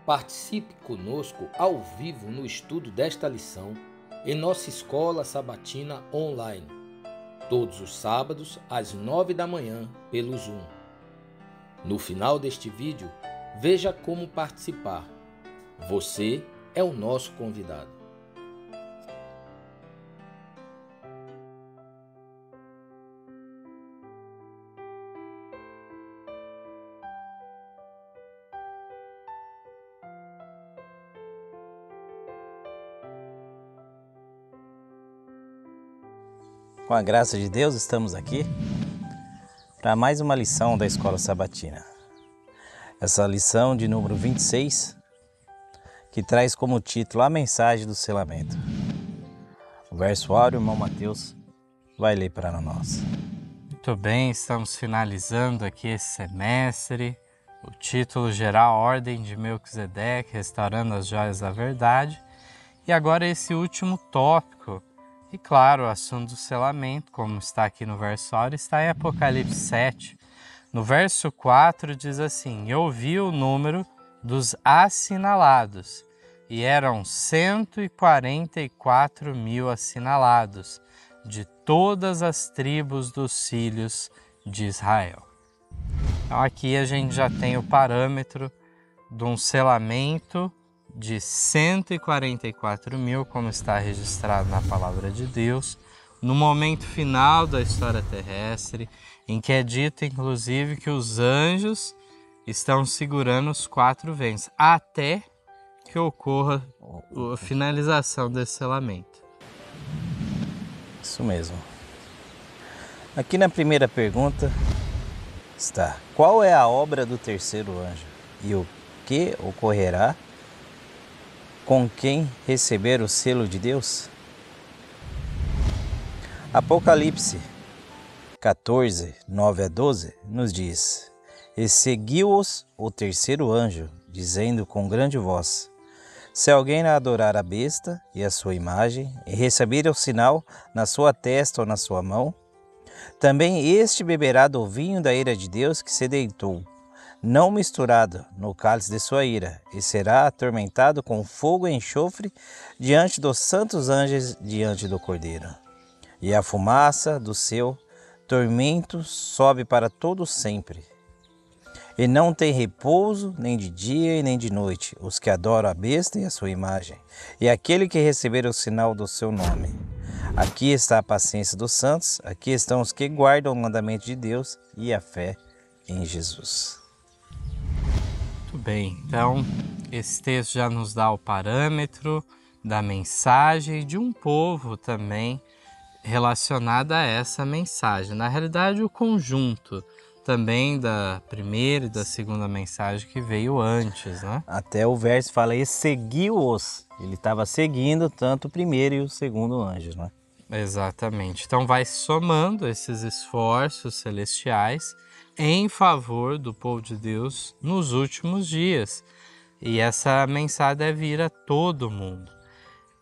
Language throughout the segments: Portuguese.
Participe conosco ao vivo no estudo desta lição em nossa escola sabatina online, todos os sábados às 9 da manhã pelo Zoom. No final deste vídeo, veja como participar. Você é o nosso convidado. Com a graça de Deus, estamos aqui para mais uma lição da Escola Sabatina. Essa lição de número 26, que traz como título a mensagem do selamento. O verso áureo, o irmão Mateus vai ler para nós. Muito bem, estamos finalizando aqui esse semestre. O título geral, Ordem de Melquisedeque, Restaurando as Joias da Verdade. E agora esse último tópico. E claro, o assunto do selamento, como está aqui no verso áureo, está em Apocalipse 7. No verso 4 diz assim: Eu vi o número dos assinalados, e eram 144 mil assinalados, de todas as tribos dos filhos de Israel. Então aqui a gente já tem o parâmetro de um selamento de 144 mil, como está registrado na Palavra de Deus, no momento final da história terrestre, em que é dito, inclusive, que os anjos estão segurando os 4 ventos, até que ocorra a finalização desse selamento. Isso mesmo. Aqui na primeira pergunta está: qual é a obra do terceiro anjo e o que ocorrerá com quem receber o selo de Deus? Apocalipse 14, 9 a 12 nos diz: E seguiu-os o terceiro anjo, dizendo com grande voz: Se alguém adorar a besta e a sua imagem, e receber o sinal na sua testa ou na sua mão, também este beberá do vinho da ira de Deus que se deitou, não misturado no cálice de sua ira, e será atormentado com fogo e enxofre diante dos santos anjos, diante do Cordeiro. E a fumaça do seu tormento sobe para todo sempre. E não tem repouso nem de dia e nem de noite os que adoram a besta e a sua imagem, e aquele que receber o sinal do seu nome. Aqui está a paciência dos santos, aqui estão os que guardam o mandamento de Deus e a fé em Jesus. Muito bem, então esse texto já nos dá o parâmetro da mensagem de um povo também relacionado a essa mensagem. Na realidade, o conjunto também da primeira e da segunda mensagem que veio antes, né? Até o verso fala: e seguiu-os. Ele estava seguindo tanto o primeiro e o segundo anjo, né? Exatamente. Então vai somando esses esforços celestiais em favor do povo de Deus nos últimos dias. E essa mensagem deve ir a todo mundo.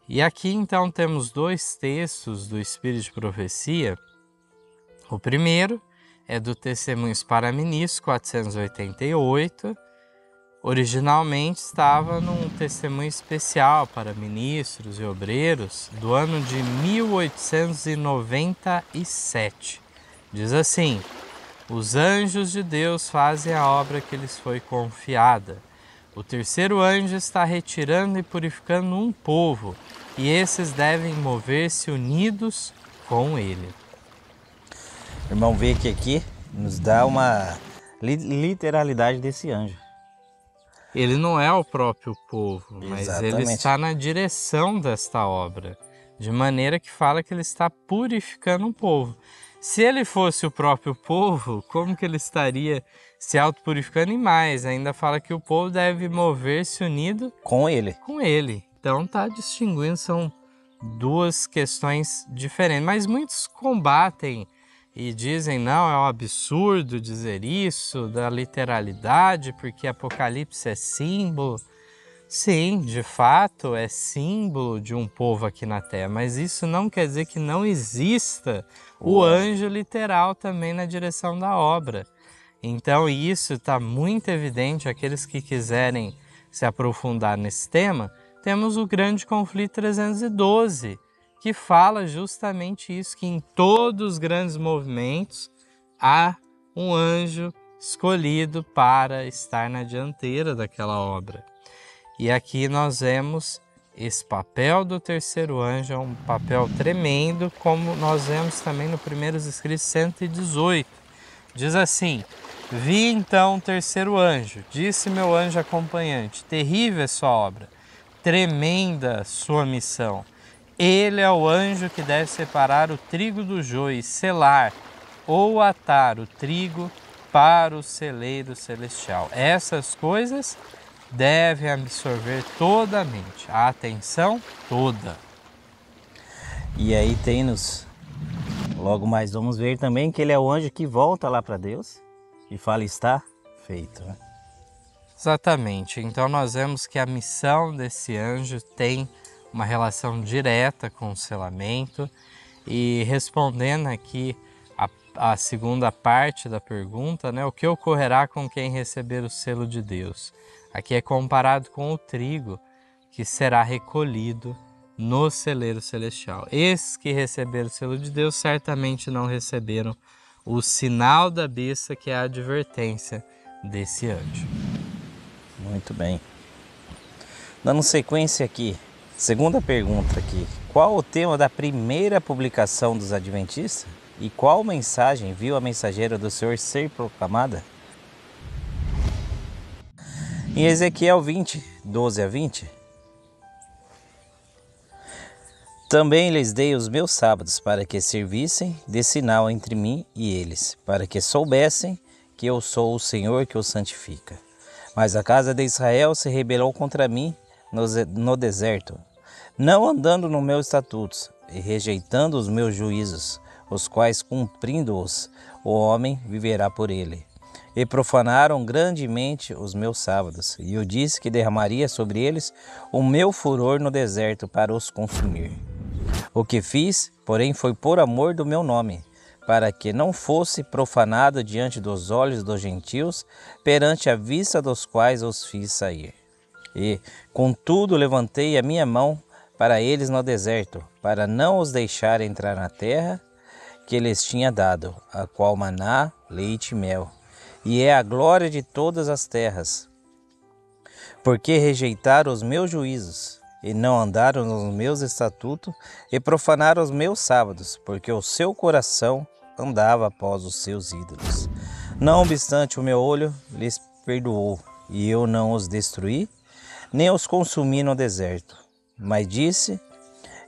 E aqui então temos 2 textos do Espírito de Profecia. O primeiro é do Testemunhos para Ministros, 488. Originalmente estava num testemunho especial para ministros e obreiros do ano de 1897. Diz assim: Os anjos de Deus fazem a obra que lhes foi confiada. O terceiro anjo está retirando e purificando um povo, e esses devem mover-se unidos com ele. Irmão, vê que aqui nos dá uma literalidade desse anjo. Ele não é o próprio povo, mas Exatamente. ele está na direção desta obra, de maneira que fala que ele está purificando um povo. Se ele fosse o próprio povo, como que ele estaria se autopurificando? E mais, ainda fala que o povo deve mover-se unido com ele. Então está distinguindo, são 2 questões diferentes, mas muitos combatem e dizem: não, é um absurdo dizer isso, da literalidade, porque Apocalipse é símbolo. Sim, de fato é símbolo de um povo aqui na Terra, mas isso não quer dizer que não exista o anjo literal também na direção da obra. Então isso está muito evidente. Aqueles que quiserem se aprofundar nesse tema, temos o grande conflito 312, que fala justamente isso, que em todos os grandes movimentos há um anjo escolhido para estar na dianteira daquela obra. E aqui nós vemos esse papel do terceiro anjo, é um papel tremendo, como nós vemos também no Primeiros Escritos 118. Diz assim: vi então o terceiro anjo, disse meu anjo acompanhante, terrível é sua obra, tremenda sua missão. Ele é o anjo que deve separar o trigo do joio e selar ou atar o trigo para o celeiro celestial. Essas coisas devem absorver toda a mente, a atenção toda. E aí logo mais vamos ver também que ele é o anjo que volta lá para Deus e fala, está feito. Né? Exatamente, então nós vemos que a missão desse anjo tem uma relação direta com o selamento. E respondendo aqui a segunda parte da pergunta, né, o que ocorrerá com quem receber o selo de Deus? Aqui é comparado com o trigo que será recolhido no celeiro celestial. Esses que receberam o selo de Deus certamente não receberam o sinal da besta, que é a advertência desse anjo. Muito bem. Dando sequência aqui, segunda pergunta aqui. Qual o tema da primeira publicação dos Adventistas? E qual mensagem viu a mensageira do Senhor ser proclamada? Em Ezequiel 20, 12 a 20. Também lhes dei os meus sábados para que servissem de sinal entre mim e eles, para que soubessem que eu sou o Senhor que os santifica. Mas a casa de Israel se rebelou contra mim no deserto, não andando nos meus estatutos e rejeitando os meus juízos, os quais, cumprindo-os, o homem viverá por ele. E profanaram grandemente os meus sábados, e eu disse que derramaria sobre eles o meu furor no deserto para os consumir. O que fiz, porém, foi por amor do meu nome, para que não fosse profanado diante dos olhos dos gentios, perante a vista dos quais os fiz sair. E, contudo, levantei a minha mão para eles no deserto, para não os deixar entrar na terra que lhes tinha dado, a qual maná, leite e mel, e é a glória de todas as terras. Porque rejeitaram os meus juízos, e não andaram nos meus estatutos, e profanaram os meus sábados, porque o seu coração andava após os seus ídolos. Não obstante, o meu olho lhes perdoou, e eu não os destruí, nem os consumi no deserto. Mas disse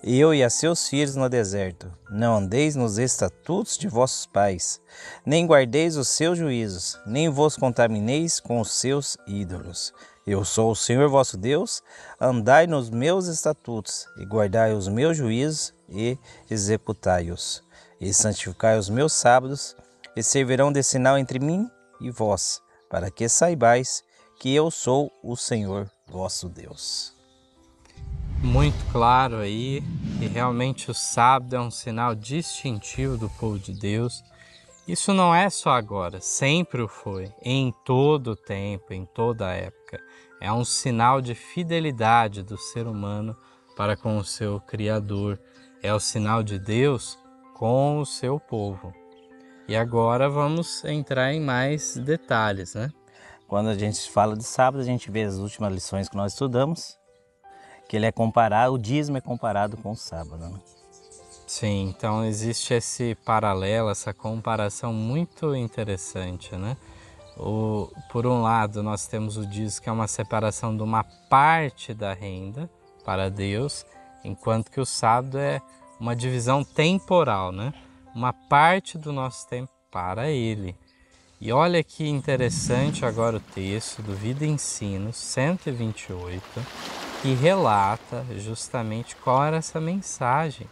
eu e a seus filhos no deserto: não andeis nos estatutos de vossos pais, nem guardeis os seus juízos, nem vos contamineis com os seus ídolos. Eu sou o Senhor vosso Deus, andai nos meus estatutos, e guardai os meus juízos, e executai-os. E santificai os meus sábados, e servirão de sinal entre mim e vós, para que saibais que eu sou o Senhor vosso Deus. Muito claro aí que realmente o sábado é um sinal distintivo do povo de Deus. Isso não é só agora, sempre o foi, em todo o tempo, em toda a época. É um sinal de fidelidade do ser humano para com o seu Criador. É o sinal de Deus com o seu povo. E agora vamos entrar em mais detalhes, né? Quando a gente fala de sábado, a gente vê as últimas lições que nós estudamos, que ele é comparado, o dízimo é comparado com o sábado, né? Sim, então existe esse paralelo, essa comparação muito interessante, né? Por um lado, nós temos o dízimo, que é uma separação de uma parte da renda para Deus, enquanto que o sábado é uma divisão temporal, né? Uma parte do nosso tempo para Ele. E olha que interessante agora o texto do Vida e Ensino 128, que relata justamente qual era essa mensagem.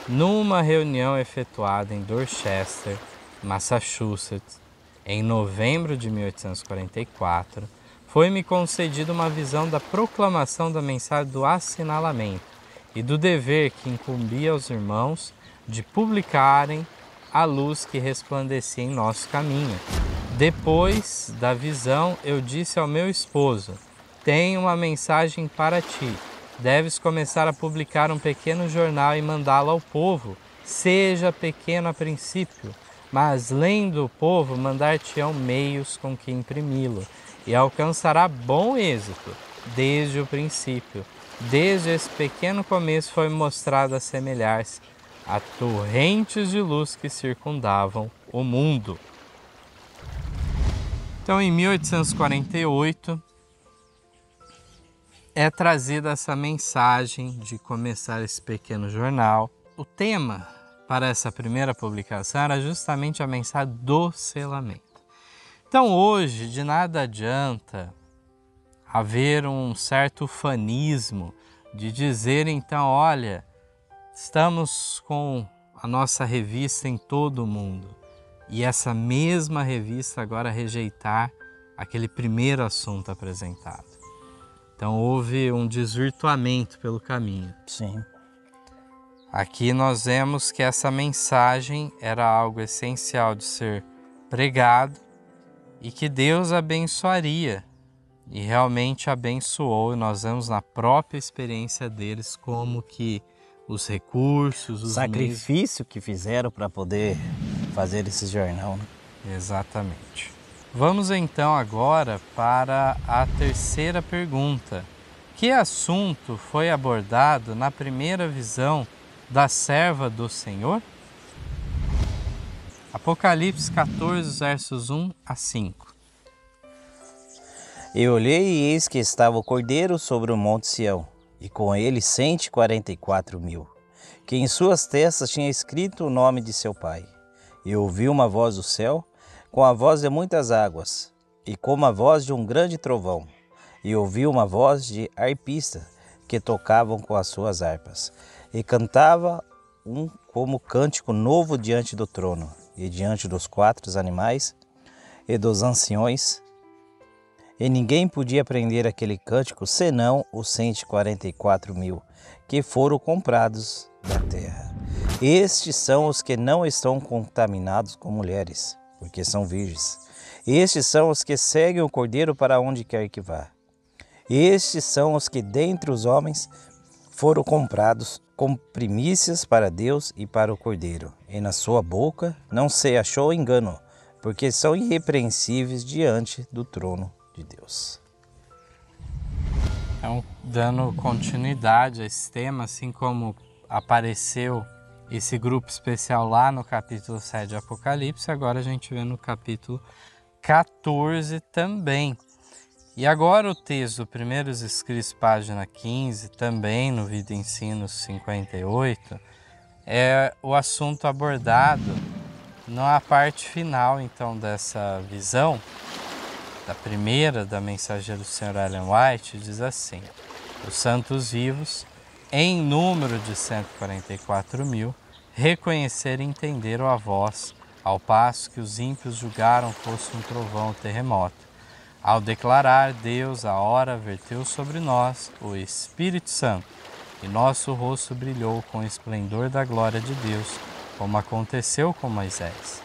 Numa reunião efetuada em Dorchester, Massachusetts, em novembro de 1844, foi-me concedida uma visão da proclamação da mensagem do assinalamento e do dever que incumbia aos irmãos de publicarem a luz que resplandecia em nosso caminho. Depois da visão, eu disse ao meu esposo: tenho uma mensagem para ti. Deves começar a publicar um pequeno jornal e mandá-lo ao povo. Seja pequeno a princípio, mas lendo o povo, mandar-te-ão meios com que imprimi-lo, e alcançará bom êxito desde o princípio. Desde esse pequeno começo foi mostrado a semelhar-se a torrentes de luz que circundavam o mundo. Então, em 1848, é trazida essa mensagem de começar esse pequeno jornal. O tema para essa primeira publicação era justamente a mensagem do selamento. Então, hoje, de nada adianta haver um certo ufanismo de dizer, então, olha, estamos com a nossa revista em todo o mundo e essa mesma revista agora rejeitar aquele primeiro assunto apresentado. Então, houve um desvirtuamento pelo caminho. Sim. Aqui nós vemos que essa mensagem era algo essencial de ser pregado e que Deus abençoaria. E realmente abençoou, e nós vemos na própria experiência deles como que os recursos, os sacrifício que fizeram para poder fazer esse jornal, né? Exatamente. Vamos então agora para a terceira pergunta. Que assunto foi abordado na primeira visão da serva do Senhor? Apocalipse 14, versos 1 a 5. Eu olhei e eis que estava o Cordeiro sobre o monte Sião, e com ele 144.000, que em suas testas tinha escrito o nome de seu Pai. E ouvi uma voz do céu, com a voz de muitas águas, e como a voz de um grande trovão. E ouvi uma voz de arpistas, que tocavam com as suas harpas, e cantava como cântico novo diante do trono, e diante dos 4 animais, e dos anciões. E ninguém podia aprender aquele cântico, senão os 144.000, que foram comprados da terra. Estes são os que não estão contaminados com mulheres, porque são virgens. Estes são os que seguem o Cordeiro para onde quer que vá. Estes são os que dentre os homens foram comprados com primícias para Deus e para o Cordeiro. E na sua boca não se achou engano, porque são irrepreensíveis diante do trono de Deus. Dando continuidade a esse tema, assim como apareceu esse grupo especial lá no capítulo 7 de Apocalipse, agora a gente vê no capítulo 14 também. E agora o texto do Primeiros Escritos, página 15, também no Vida e Ensino 58, é o assunto abordado na parte final, então, dessa visão, da primeira da mensageira do Sr. Ellen White, diz assim: os santos vivos, em número de 144.000, reconheceram e entenderam a voz, ao passo que os ímpios julgaram fosse um trovão ou terremoto. Ao declarar Deus a hora, verteu sobre nós o Espírito Santo, e nosso rosto brilhou com o esplendor da glória de Deus, como aconteceu com Moisés,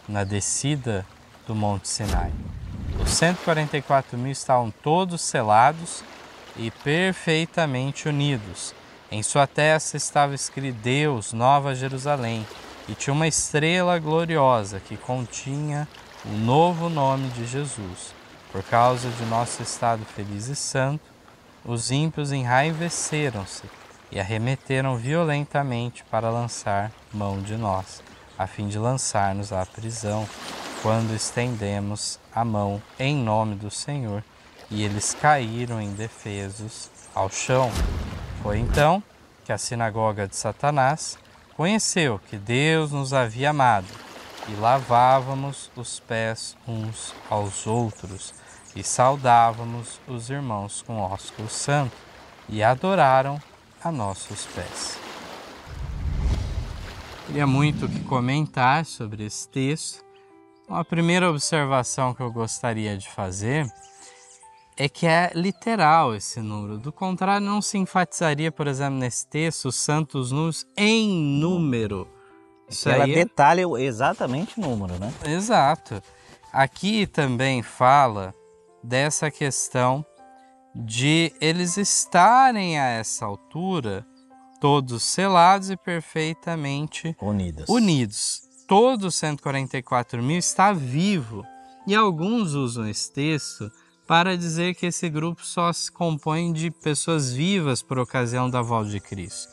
na descida do Monte Sinai. Os 144.000 estavam todos selados e perfeitamente unidos. Em sua testa estava escrito Deus, Nova Jerusalém, e tinha uma estrela gloriosa que continha o novo nome de Jesus. Por causa de nosso estado feliz e santo, os ímpios enraiveceram-se e arremeteram violentamente para lançar mão de nós, a fim de lançar-nos à prisão, quando estendemos a mão em nome do Senhor, e eles caíram indefesos ao chão. Foi então que a sinagoga de Satanás conheceu que Deus nos havia amado, e lavávamos os pés uns aos outros, e saudávamos os irmãos com ósculo santo, e adoraram a nossos pés. Queria muito que comentar sobre esse texto. A primeira observação que eu gostaria de fazer é que é literal esse número. Do contrário, não se enfatizaria, por exemplo, nesse texto, os santos números em número. Isso ela detalha exatamente o número, né? Exato. Aqui também fala dessa questão de eles estarem a essa altura todos selados e perfeitamente unidos. Todos os 144 mil está vivo. E alguns usam esse texto para dizer que esse grupo só se compõe de pessoas vivas por ocasião da volta de Cristo.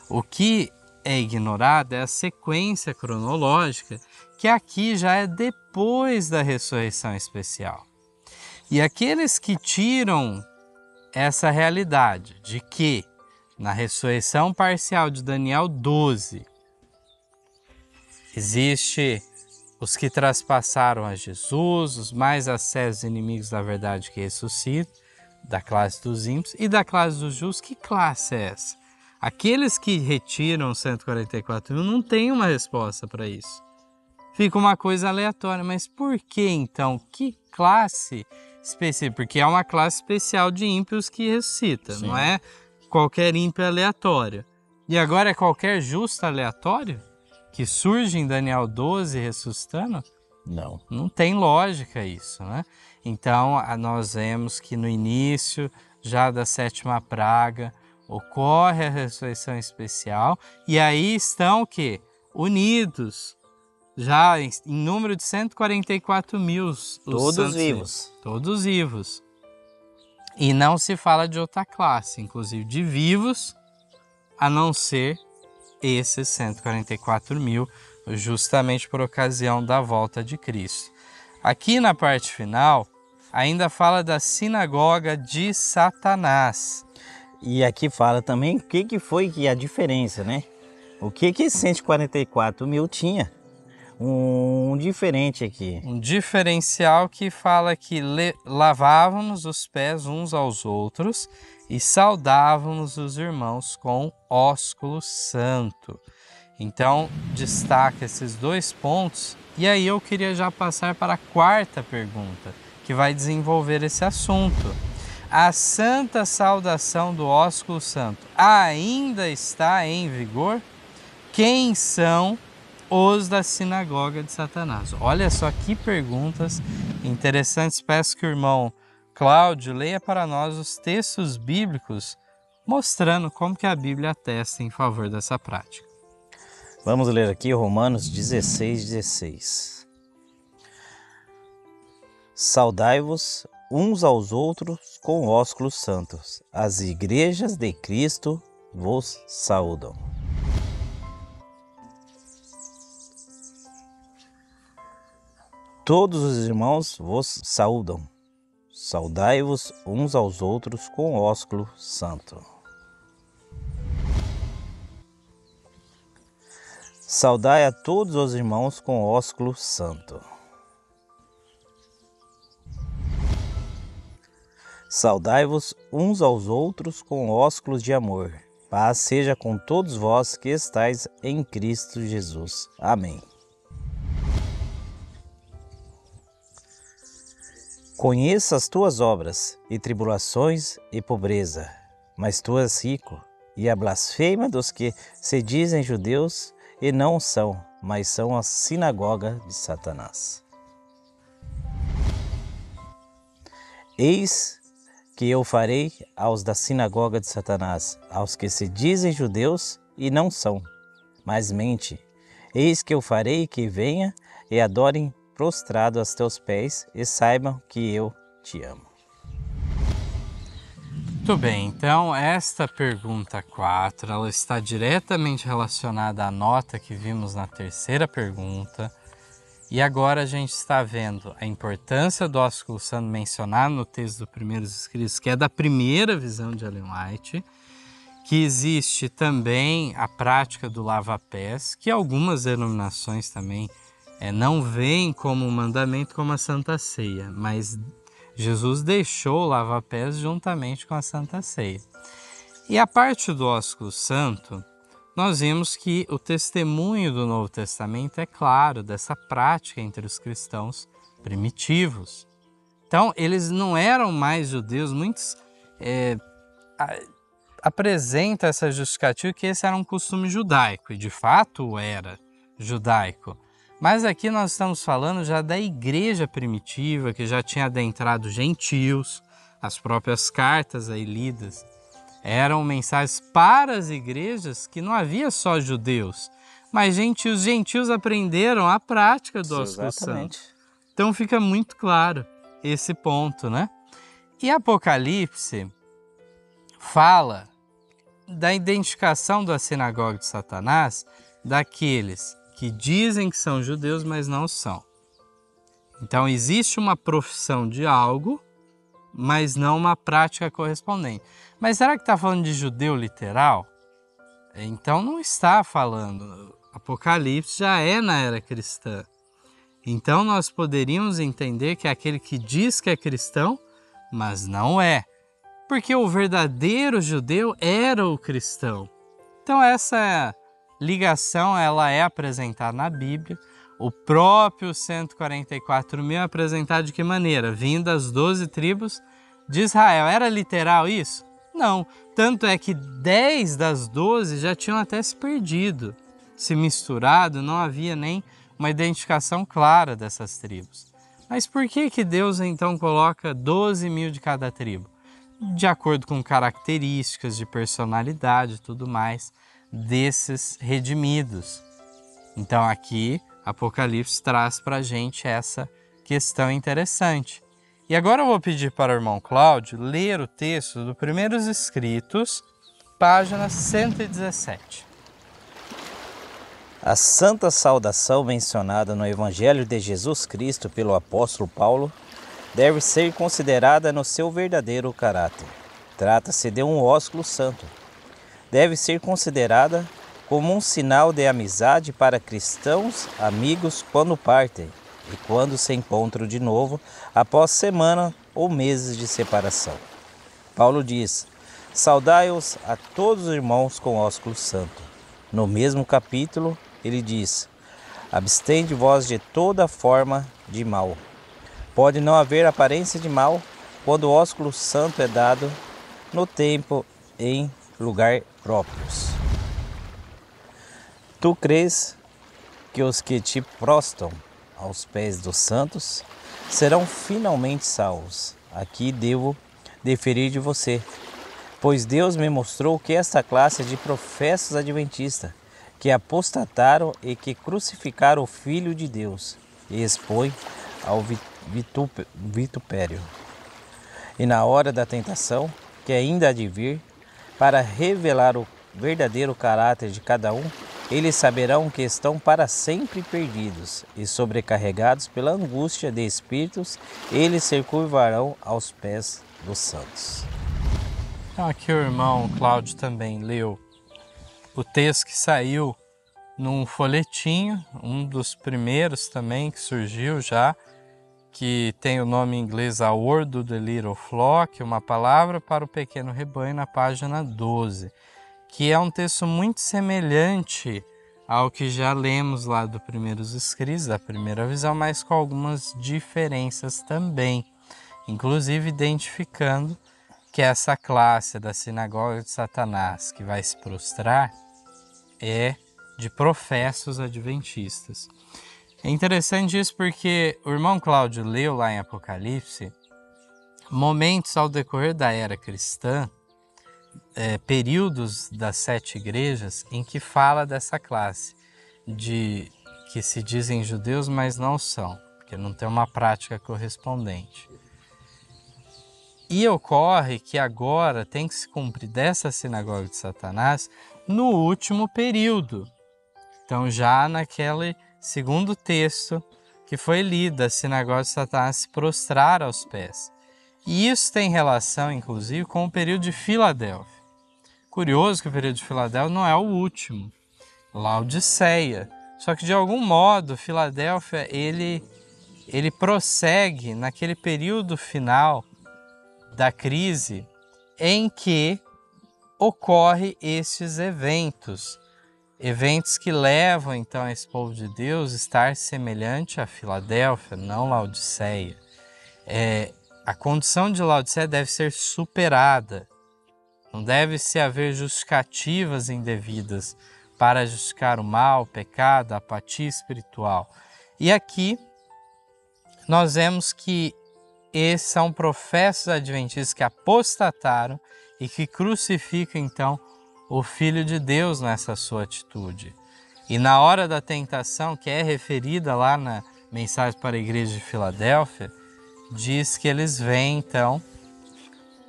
O que é ignorado é a sequência cronológica, que aqui já é depois da ressurreição especial. E aqueles que tiram essa realidade de que na ressurreição parcial de Daniel 12, existe os que traspassaram a Jesus, os mais acessos inimigos da verdade que ressuscitam, da classe dos ímpios e da classe dos justos. Que classe é essa? Aqueles que retiram 144 mil não têm uma resposta para isso. Fica uma coisa aleatória, mas por que então? Que classe específica? Porque é uma classe especial de ímpios que ressuscita, Sim. não é qualquer ímpio aleatório. E agora é qualquer justo aleatório que surge em Daniel 12 ressuscitando? Não. Não tem lógica isso, né? Então, nós vemos que no início já da sétima praga ocorre a ressurreição especial e aí estão o quê? Unidos, já em número de 144 mil. Todos vivos. Todos vivos. E não se fala de outra classe, inclusive de vivos, a não ser esses 144 mil, justamente por ocasião da volta de Cristo. Aqui na parte final, ainda fala da sinagoga de Satanás. E aqui fala também o que foi que a diferença, né? O que 144 mil tinha? Um diferente aqui. Um diferencial que fala que lavávamos os pés uns aos outros e saudávamos os irmãos com ósculo santo. Então, destaca esses dois pontos. E aí eu queria já passar para a quarta pergunta, que vai desenvolver esse assunto. A santa saudação do ósculo santo ainda está em vigor? Quem são os da sinagoga de Satanás? Olha só que perguntas interessantes. Peço que o irmão Cláudio leia para nós os textos bíblicos mostrando como que a Bíblia atesta em favor dessa prática. Vamos ler aqui Romanos 16:16. Saudai-vos uns aos outros com ósculos santos. As igrejas de Cristo vos saúdam. Todos os irmãos vos saúdam. Saudai-vos uns aos outros com ósculo santo. Saudai a todos os irmãos com ósculo santo. Saudai-vos uns aos outros com ósculos de amor. Paz seja com todos vós que estáis em Cristo Jesus. Amém. Conheço as tuas obras, e tribulações e pobreza, mas tu és rico, e a blasfêmia dos que se dizem judeus e não são, mas são a sinagoga de Satanás. Eis que eu farei aos da sinagoga de Satanás, aos que se dizem judeus e não são, mas mente. Eis que eu farei que venha e adorem prostrado aos teus pés e saibam que eu te amo. Muito bem, então esta pergunta 4, ela está diretamente relacionada à nota que vimos na terceira pergunta. E agora a gente está vendo a importância do ósculo santo mencionado no texto dos primeiros escritos, que é da primeira visão de Ellen White, que existe também a prática do lava-pés, que algumas denominações também não veem como um mandamento como a Santa Ceia, mas Jesus deixou o lava-pés juntamente com a Santa Ceia. E a parte do ósculo santo, nós vimos que o testemunho do Novo Testamento é claro dessa prática entre os cristãos primitivos. Então, eles não eram mais judeus, muitos apresentam essa justificativa que esse era um costume judaico, e de fato era judaico. Mas aqui nós estamos falando já da igreja primitiva, que já tinha adentrado gentios, as próprias cartas aí lidas, eram mensagens para as igrejas que não havia só judeus, mas os gentios aprenderam a prática do ósculo santo. Então fica muito claro esse ponto, né? E Apocalipse fala da identificação da sinagoga de Satanás daqueles que dizem que são judeus, mas não são. Então existe uma profissão de algo, mas não uma prática correspondente. Mas será que está falando de judeu literal? Então não está falando. Apocalipse já é na era cristã. Então nós poderíamos entender que é aquele que diz que é cristão, mas não é. Porque o verdadeiro judeu era o cristão. Então essa ligação ela é apresentada na Bíblia. O próprio 144.000 é apresentado de que maneira? Vindo das 12 tribos de Israel. Era literal isso? Não. Tanto é que 10 das 12 já tinham até se perdido, se misturado, não havia nem uma identificação clara dessas tribos. Mas por que Deus então coloca 12.000 de cada tribo? De acordo com características de personalidade e tudo mais desses redimidos. Então aqui Apocalipse traz para a gente essa questão interessante. E agora eu vou pedir para o irmão Cláudio ler o texto do Primeiros Escritos, página 117. A santa saudação mencionada no Evangelho de Jesus Cristo pelo apóstolo Paulo deve ser considerada no seu verdadeiro caráter. Trata-se de um ósculo santo. Deve ser considerada como um sinal de amizade para cristãos, amigos quando partem e quando se encontram de novo após semana ou meses de separação. Paulo diz: saudai-os a todos os irmãos com ósculo santo. No mesmo capítulo, ele diz: abstende-vos de toda forma de mal. Pode não haver aparência de mal quando o ósculo santo é dado no tempo em lugar próprios. Tu crês que os que te prostram aos pés dos santos serão finalmente salvos. Aqui devo deferir de você, pois Deus me mostrou que esta classe de professos adventistas, que apostataram e que crucificaram o Filho de Deus, e expõe ao vitupério. E na hora da tentação, que ainda há de vir, para revelar o verdadeiro caráter de cada um, eles saberão que estão para sempre perdidos e sobrecarregados pela angústia de espíritos, eles se curvarão aos pés dos santos. Então aqui o irmão Cláudio também leu o texto que saiu num folhetinho, um dos primeiros também que surgiu já, que tem o nome em inglês A Word of the Little Flock, uma palavra para o pequeno rebanho, na página 12. Que é um texto muito semelhante ao que já lemos lá do Primeiros Escritos, da primeira visão, mas com algumas diferenças também, inclusive identificando que essa classe da sinagoga de Satanás que vai se prostrar é de professos adventistas. É interessante isso porque o irmão Cláudio leu lá em Apocalipse momentos ao decorrer da era cristã, períodos das 7 igrejas em que fala dessa classe de que se dizem judeus, mas não são, porque não tem uma prática correspondente. E ocorre que agora tem que se cumprir dessa sinagoga de Satanás no último período. Então já naquele segundo texto que foi lido, a sinagoga de Satanás se prostrar aos pés. E isso tem relação, inclusive, com o período de Filadélfia. Curioso que o período de Filadélfia não é o último, Laodiceia. Só que, de algum modo, Filadélfia ele prossegue naquele período final da crise em que ocorre estes eventos. Eventos que levam, então, esse povo de Deus a estar semelhante a Filadélfia, não Laodiceia. A condição de Laodiceia deve ser superada. Não deve-se haver justificativas indevidas para justificar o mal, o pecado, a apatia espiritual. E aqui nós vemos que esses são professos adventistas que apostataram e que crucificam então o Filho de Deus nessa sua atitude. E na hora da tentação, que é referida lá na mensagem para a igreja de Filadélfia, diz que eles veem então,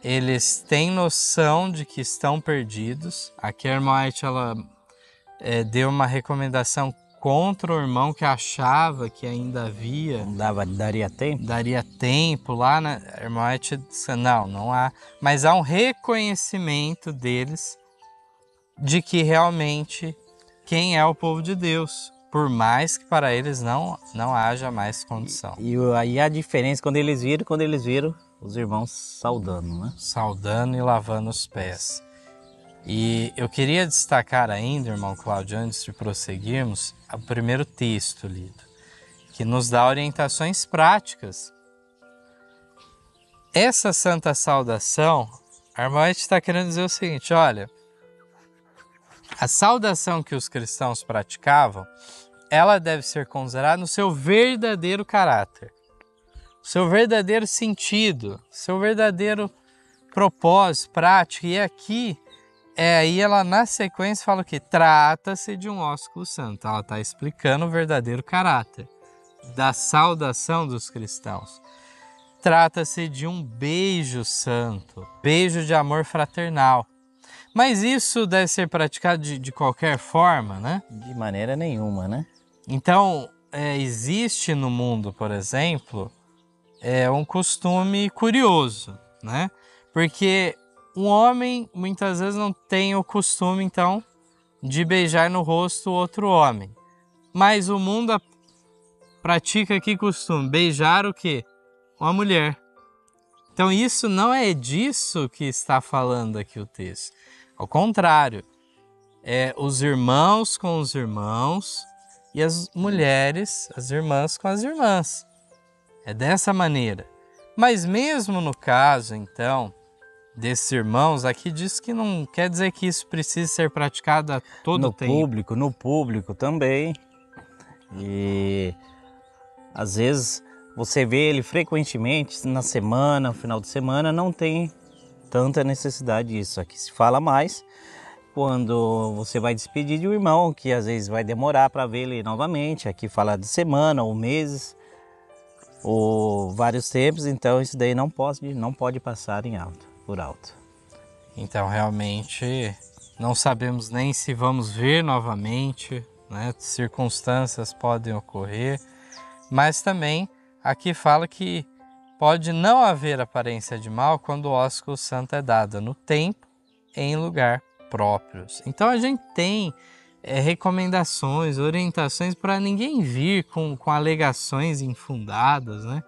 eles têm noção de que estão perdidos. Aqui a irmã White, ela deu uma recomendação contra o irmão que achava que ainda havia... Daria tempo? Daria tempo lá, né? A irmã White disse, não há. Mas há um reconhecimento deles de que realmente quem é o povo de Deus, por mais que para eles não haja mais condição. E aí a diferença quando eles viram os irmãos saudando, né? Saudando e lavando os pés. E eu queria destacar ainda, irmão Cláudio, antes de prosseguirmos, o primeiro texto lido, que nos dá orientações práticas. Essa santa saudação, a irmã White está querendo dizer o seguinte, olha, a saudação que os cristãos praticavam, ela deve ser considerada no seu verdadeiro caráter, seu verdadeiro sentido, seu verdadeiro propósito, prático. E aqui, aí ela na sequência fala que trata-se de um ósculo santo. Ela está explicando o verdadeiro caráter da saudação dos cristãos. Trata-se de um beijo santo, beijo de amor fraternal. Mas isso deve ser praticado de qualquer forma, né? De maneira nenhuma, né? Então, existe no mundo, por exemplo, um costume curioso, né? Porque um homem muitas vezes não tem o costume, então, de beijar no rosto outro homem. Mas o mundo pratica que costume? Beijar o quê? Uma mulher. Então isso não é disso que está falando aqui o texto. Ao contrário, os irmãos com os irmãos e as mulheres, as irmãs com as irmãs. É dessa maneira. Mas mesmo no caso, então, desses irmãos, aqui diz que não quer dizer que isso precisa ser praticado a todo tempo. No público também. E às vezes você vê ele frequentemente na semana, no final de semana, não tem tanta necessidade disso. Aqui se fala mais quando você vai despedir de um irmão, que às vezes vai demorar para ver ele novamente. Aqui fala de semana ou meses ou vários tempos, então isso daí não pode passar por alto. Então realmente não sabemos nem se vamos ver novamente, né? Circunstâncias podem ocorrer, mas também aqui fala que pode não haver aparência de mal quando o ósculo santo é dado no tempo e em lugar próprios. Então a gente tem recomendações, orientações para ninguém vir com alegações infundadas, né?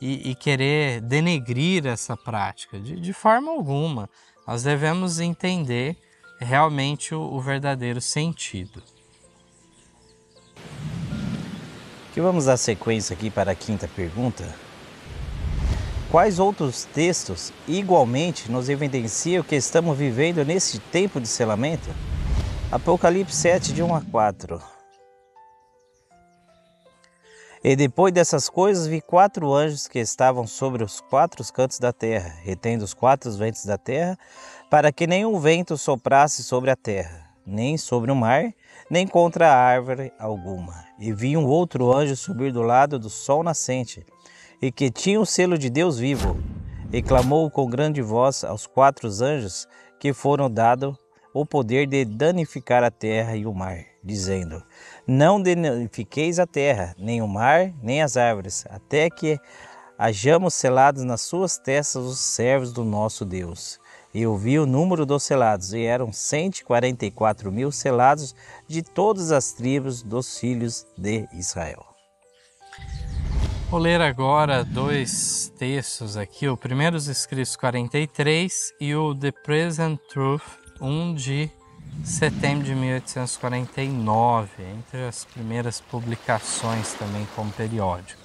E querer denegrir essa prática. De forma alguma. Nós devemos entender realmente o verdadeiro sentido. Que vamos dar sequência aqui para a quinta pergunta. Quais outros textos igualmente nos evidenciam que estamos vivendo nesse tempo de selamento? Apocalipse 7, de 1 a 4. E depois dessas coisas vi 4 anjos que estavam sobre os 4 cantos da terra, retendo os 4 ventos da terra, para que nenhum vento soprasse sobre a terra, nem sobre o mar, nem contra a árvore alguma. E vi um outro anjo subir do lado do sol nascente, e que tinha o selo de Deus vivo, e clamou com grande voz aos 4 anjos que foram dado o poder de danificar a terra e o mar, dizendo: não danifiqueis a terra, nem o mar, nem as árvores, até que hajamos selados nas suas testas os servos do nosso Deus. E eu vi o número dos selados, e eram 144.000 selados de todas as tribos dos filhos de Israel. Vou ler agora 2 textos aqui, o primeiro dos escritos 43 e o The Present Truth, 1 de setembro de 1849, entre as primeiras publicações também como periódico.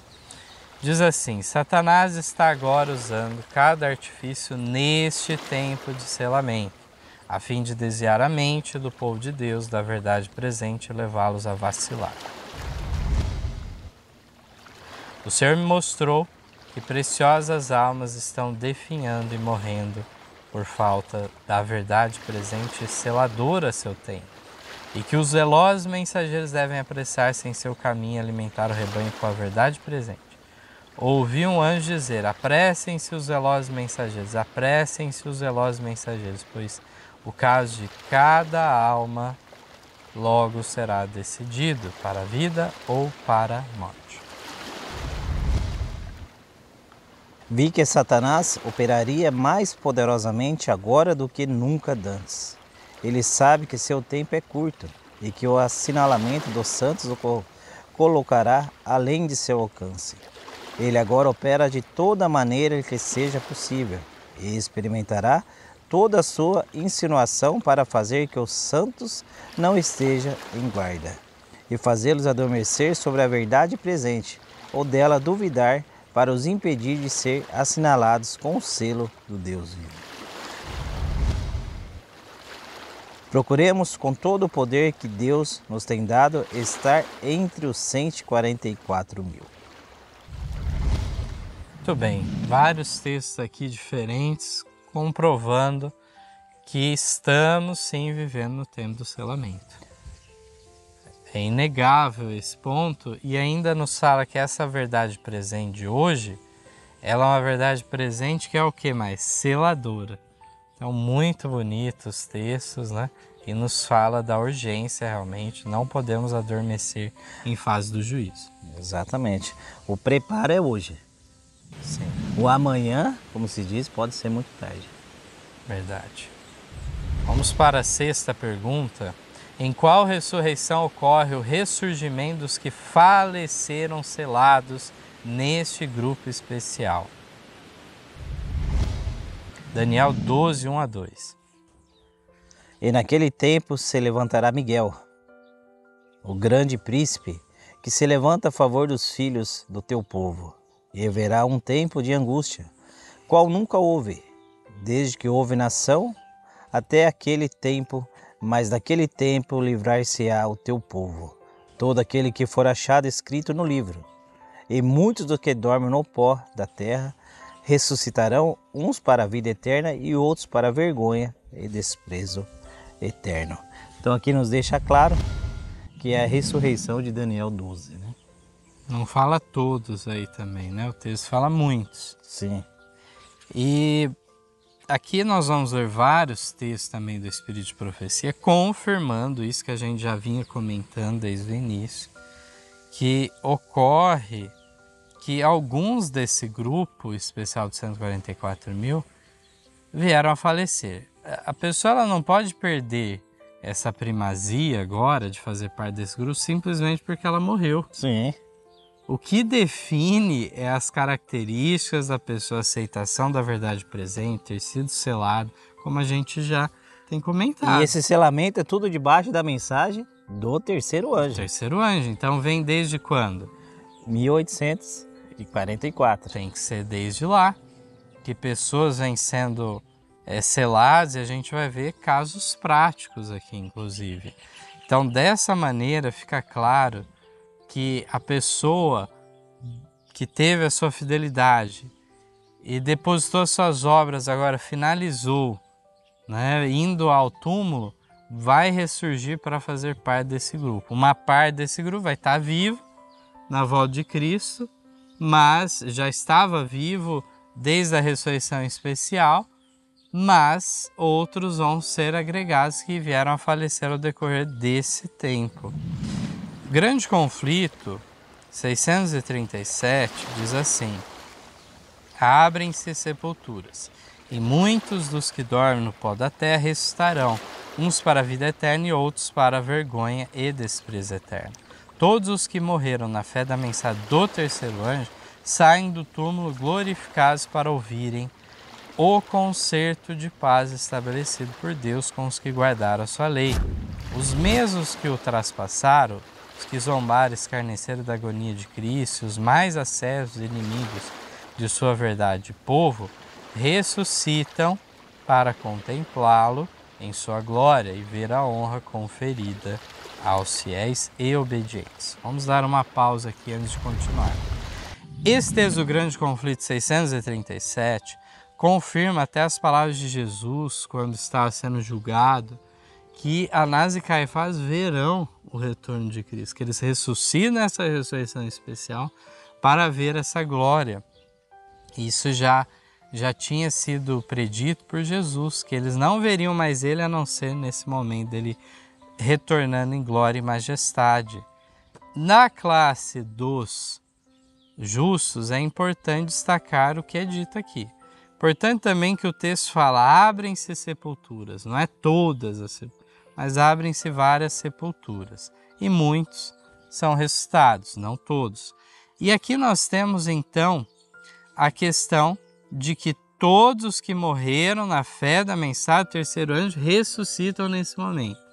Diz assim: Satanás está agora usando cada artifício neste tempo de selamento, a fim de desviar a mente do povo de Deus da verdade presente e levá-los a vacilar. O Senhor me mostrou que preciosas almas estão definhando e morrendo por falta da verdade presente e seladora a seu tempo, e que os zelosos mensageiros devem apressar-se em seu caminho e alimentar o rebanho com a verdade presente. Ouvi um anjo dizer: apressem-se os zelosos mensageiros, apressem-se os zelosos mensageiros, pois o caso de cada alma logo será decidido, para a vida ou para a morte. Vi que Satanás operaria mais poderosamente agora do que nunca dantes. Ele sabe que seu tempo é curto e que o assinalamento dos santos o colocará além de seu alcance. Ele agora opera de toda maneira que seja possível e experimentará toda a sua insinuação para fazer que os santos não estejam em guarda e fazê-los adormecer sobre a verdade presente ou dela duvidar, para os impedir de ser assinalados com o selo do Deus vivo. Procuremos com todo o poder que Deus nos tem dado estar entre os 144 mil. Muito bem, vários textos aqui diferentes comprovando que estamos sim vivendo no tempo do selamento. É inegável esse ponto, e ainda nos fala que essa verdade presente de hoje, ela é uma verdade presente que é o que mais? Seladora. Então, muito bonitos os textos, né? E nos fala da urgência realmente, não podemos adormecer em fase do juízo. Exatamente. O preparo é hoje. Sim. O amanhã, como se diz, pode ser muito tarde. Verdade. Vamos para a sexta pergunta. Em qual ressurreição ocorre o ressurgimento dos que faleceram selados neste grupo especial? Daniel 12, 1 a 2. E naquele tempo se levantará Miguel, o grande príncipe, que se levanta a favor dos filhos do teu povo, e haverá um tempo de angústia, qual nunca houve, desde que houve nação até aquele tempo. Mas daquele tempo livrar-se-á o teu povo, todo aquele que for achado escrito no livro. E muitos dos que dormem no pó da terra ressuscitarão, uns para a vida eterna e outros para a vergonha e desprezo eterno. Então aqui nos deixa claro que é a ressurreição de Daniel 12, né? Não fala todos aí também, né? O texto fala muitos. Sim. E aqui nós vamos ver vários textos também do Espírito de Profecia confirmando isso que a gente já vinha comentando desde o início, que ocorre que alguns desse grupo especial de 144 mil vieram a falecer. A pessoa ela não pode perder essa primazia agora de fazer parte desse grupo simplesmente porque ela morreu. Sim. O que define é as características da pessoa, a aceitação da verdade presente, ter sido selado, como a gente já tem comentado. E esse selamento é tudo debaixo da mensagem do terceiro anjo. Terceiro anjo. Então vem desde quando? 1844. Tem que ser desde lá, que pessoas vêm sendo seladas, e a gente vai ver casos práticos aqui, inclusive. Então, dessa maneira, fica claro que a pessoa que teve a sua fidelidade e depositou as suas obras, agora finalizou, né, indo ao túmulo, vai ressurgir para fazer parte desse grupo. Uma parte desse grupo vai estar vivo na volta de Cristo, mas já estava vivo desde a ressurreição especial, mas outros vão ser agregados que vieram a falecer ao decorrer desse tempo. Grande Conflito 637 diz assim: abrem-se sepulturas, e muitos dos que dormem no pó da terra ressuscitarão, uns para a vida eterna e outros para a vergonha e desprezo eterno. Todos os que morreram na fé da mensagem do terceiro anjo saem do túmulo glorificados para ouvirem o concerto de paz estabelecido por Deus com os que guardaram a sua lei. Os mesmos que o traspassaram, os que zombaram e escarneceram da agonia de Cristo, os mais acérrimos inimigos de sua verdade, povo, ressuscitam para contemplá-lo em sua glória e ver a honra conferida aos fiéis e obedientes. Vamos dar uma pausa aqui antes de continuar. Esse texto do Grande Conflito 637 confirma até as palavras de Jesus quando estava sendo julgado, que Anás e Caifás verão o retorno de Cristo, que eles ressuscitam nessa ressurreição especial para ver essa glória. Isso já tinha sido predito por Jesus, que eles não veriam mais ele a não ser nesse momento dele retornando em glória e majestade. Na classe dos justos é importante destacar o que é dito aqui. Importante também que o texto fala, abrem-se sepulturas, não é todas as sepulturas, mas abrem-se várias sepulturas. E muitos são ressuscitados, não todos. E aqui nós temos então a questão de que todos os que morreram na fé da mensagem do terceiro anjo ressuscitam nesse momento.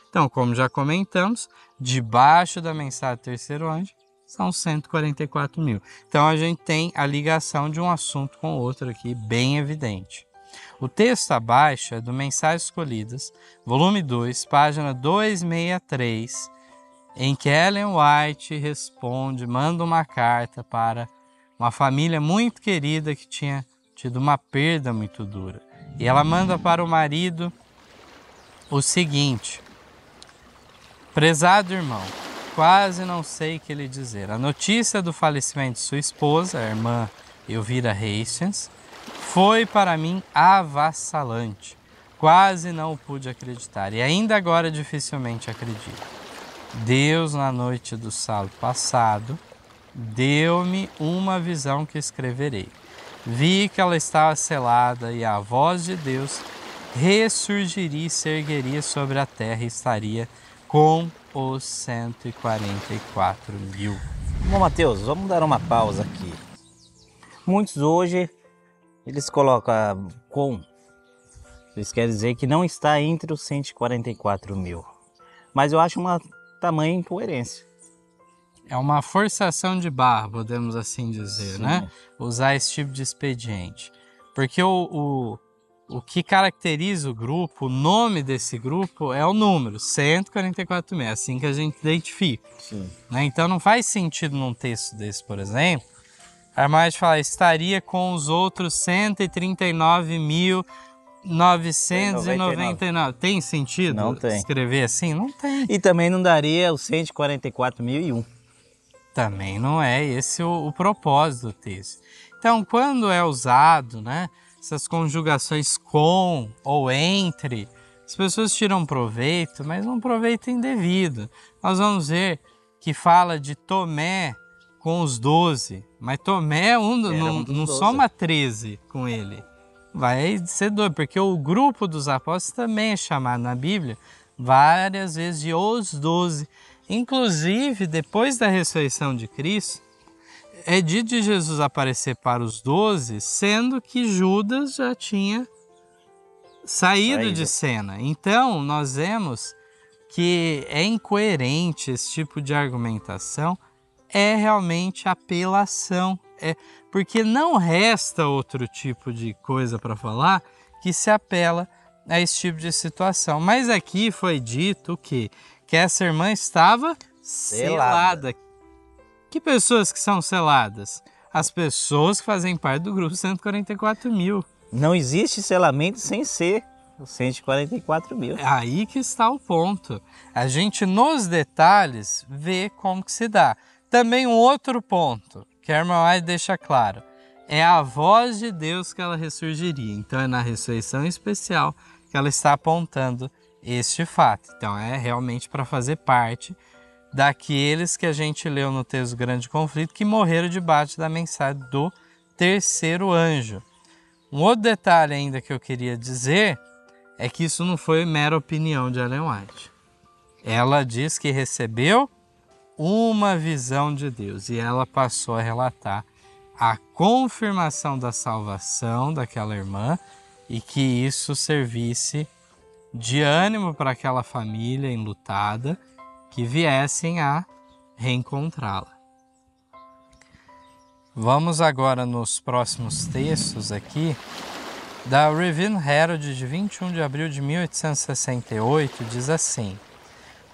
Então, como já comentamos, debaixo da mensagem do terceiro anjo são 144 mil. Então a gente tem a ligação de um assunto com o outro aqui bem evidente. O texto abaixo é do Mensagens Escolhidas, volume 2, página 263, em que Ellen White responde, manda uma carta para uma família muito querida que tinha tido uma perda muito dura. E ela manda para o marido o seguinte: prezado irmão, quase não sei o que lhe dizer. A notícia do falecimento de sua esposa, a irmã Elvira Hastings, foi para mim avassalante. Quase não o pude acreditar e ainda agora dificilmente acredito. Deus, na noite do sábado passado, deu-me uma visão que escreverei. Vi que ela estava selada e a voz de Deus ressurgiria e se ergueria sobre a terra e estaria com os 144 mil. Bom, Mateus, vamos dar uma pausa aqui. Muitos hoje, eles colocam com. Eles querem dizer que não está entre os 144 mil. Mas eu acho uma tamanha incoerência. É uma forçação de barra, podemos assim dizer, Sim, né? Usar esse tipo de expediente. Porque o que caracteriza o grupo, o nome desse grupo é o número, 144 mil, é assim que a gente identifica. Sim. Né? Então não faz sentido num texto desse, por exemplo, a Armagem fala, estaria com os outros 139.999. Tem sentido Não tem. escrever assim? Não tem. E também não daria os 144.001. Também não é esse o propósito do texto. Então, quando é usado, né, essas conjugações com ou entre, as pessoas tiram proveito, mas um proveito indevido. Nós vamos ver que fala de Tomé com os 12, mas Tomé não soma 13 com ele. Vai ser doido, porque o grupo dos apóstolos também é chamado na Bíblia várias vezes de os 12. Inclusive, depois da ressurreição de Cristo, é dito de Jesus aparecer para os 12, sendo que Judas já tinha saído de cena. Então, nós vemos que é incoerente esse tipo de argumentação, é realmente apelação. Porque não resta outro tipo de coisa para falar que se apela a esse tipo de situação. Mas aqui foi dito o quê? Que essa irmã estava selada. Que pessoas que são seladas? As pessoas que fazem parte do grupo 144 mil. Não existe selamento sem ser os 144 mil. É aí que está o ponto. A gente, nos detalhes, vê como que se dá. Também um outro ponto, que a irmã White deixa claro, é a voz de Deus que ela ressurgiria. Então é na ressurreição especial que ela está apontando este fato. Então é realmente para fazer parte daqueles que a gente leu no texto do Grande Conflito que morreram debaixo da mensagem do terceiro anjo. Um outro detalhe ainda que eu queria dizer é que isso não foi mera opinião de Ellen White. Ela diz que recebeu uma visão de Deus e ela passou a relatar a confirmação da salvação daquela irmã e que isso servisse de ânimo para aquela família enlutada que viessem a reencontrá-la. Vamos agora nos próximos textos aqui da Review Herald de 21 de abril de 1868, diz assim: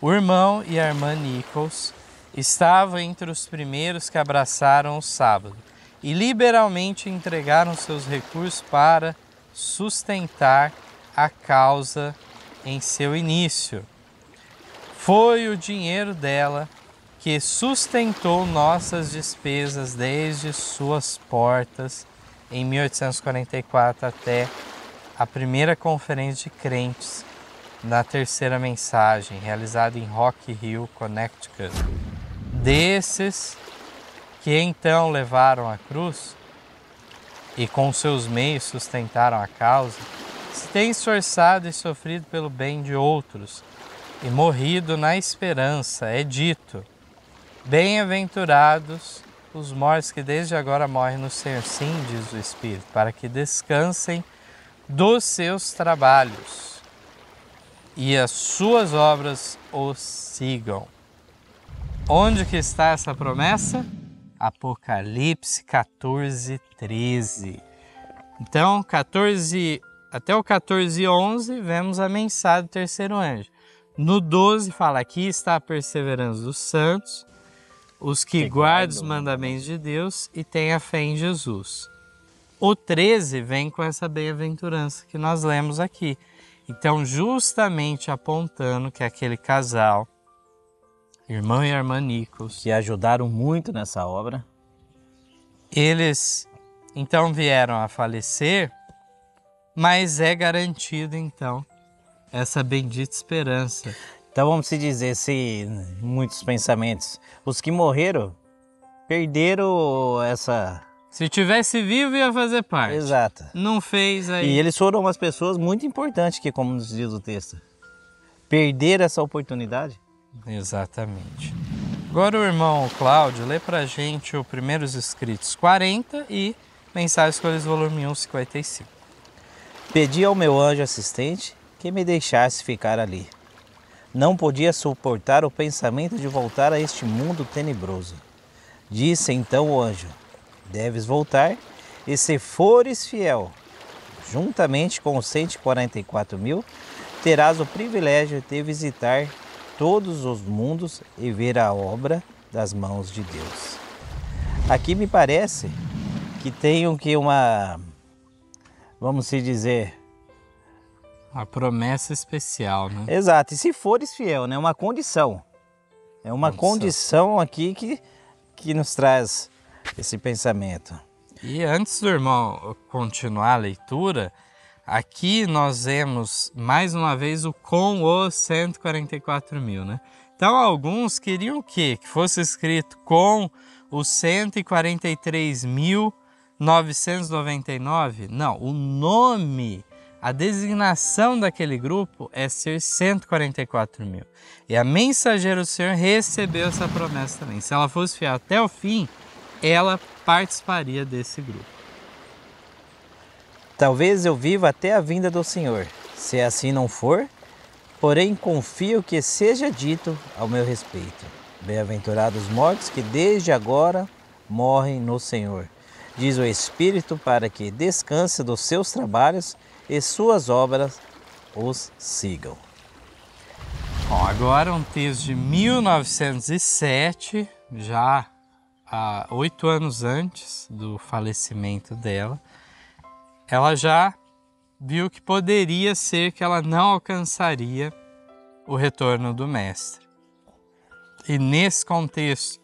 o irmão e a irmã Nichols estava entre os primeiros que abraçaram o sábado e liberalmente entregaram seus recursos para sustentar a causa em seu início. Foi o dinheiro dela que sustentou nossas despesas desde suas portas em 1844 até a primeira conferência de crentes na terceira mensagem, realizada em Rock Hill, Connecticut. Desses que então levaram a cruz e com seus meios sustentaram a causa, se tem esforçado e sofrido pelo bem de outros e morrido na esperança, é dito: bem-aventurados os mortos que desde agora morrem no Senhor. Sim, diz o Espírito, para que descansem dos seus trabalhos e as suas obras os sigam. Onde que está essa promessa? Apocalipse 14, 13. Então, até o 14:11, vemos a mensagem do terceiro anjo. No 12 fala: aqui está a perseverança dos santos, os que guardam os mandamentos de Deus e têm a fé em Jesus. O 13 vem com essa bem-aventurança que nós lemos aqui. Então, justamente apontando que aquele casal, irmão e irmã Nichols, que ajudaram muito nessa obra, eles então vieram a falecer, mas é garantido então essa bendita esperança. Então vamos se dizer, se muitos pensamentos, os que morreram perderam essa... Se tivesse vivo ia fazer parte. Exato. Não fez aí. E eles foram umas pessoas muito importantes, que como nos diz o texto, perderam essa oportunidade. Exatamente. Agora o irmão Cláudio lê pra gente o Primeiros Escritos 40 e Mensagens Escolhas volume 1, 55. Pedi ao meu anjo assistente que me deixasse ficar ali. Não podia suportar o pensamento de voltar a este mundo tenebroso. Disse então o anjo: deves voltar, e se fores fiel, juntamente com os 144.000, terás o privilégio de visitar todos os mundos e ver a obra das mãos de Deus. Aqui me parece que tem uma, vamos se dizer... A promessa especial, né? Exato, e se fores fiel, né? Uma condição. É uma condição aqui que nos traz esse pensamento. E antes do irmão continuar a leitura, aqui nós vemos mais uma vez o com os 144.000, né? Então alguns queriam o quê? Que fosse escrito com os 143.999? Não, o nome, a designação daquele grupo é ser 144.000. E a mensageira do Senhor recebeu essa promessa também. Se ela fosse fiel até o fim, ela participaria desse grupo. Talvez eu viva até a vinda do Senhor. Se assim não for, porém confio que seja dito ao meu respeito: bem-aventurados os mortos que desde agora morrem no Senhor. Diz o Espírito, para que descanse dos seus trabalhos e suas obras os sigam. Bom, agora um texto de 1907, já há 8 anos antes do falecimento dela. Ela já viu que poderia ser que ela não alcançaria o retorno do Mestre. E nesse contexto,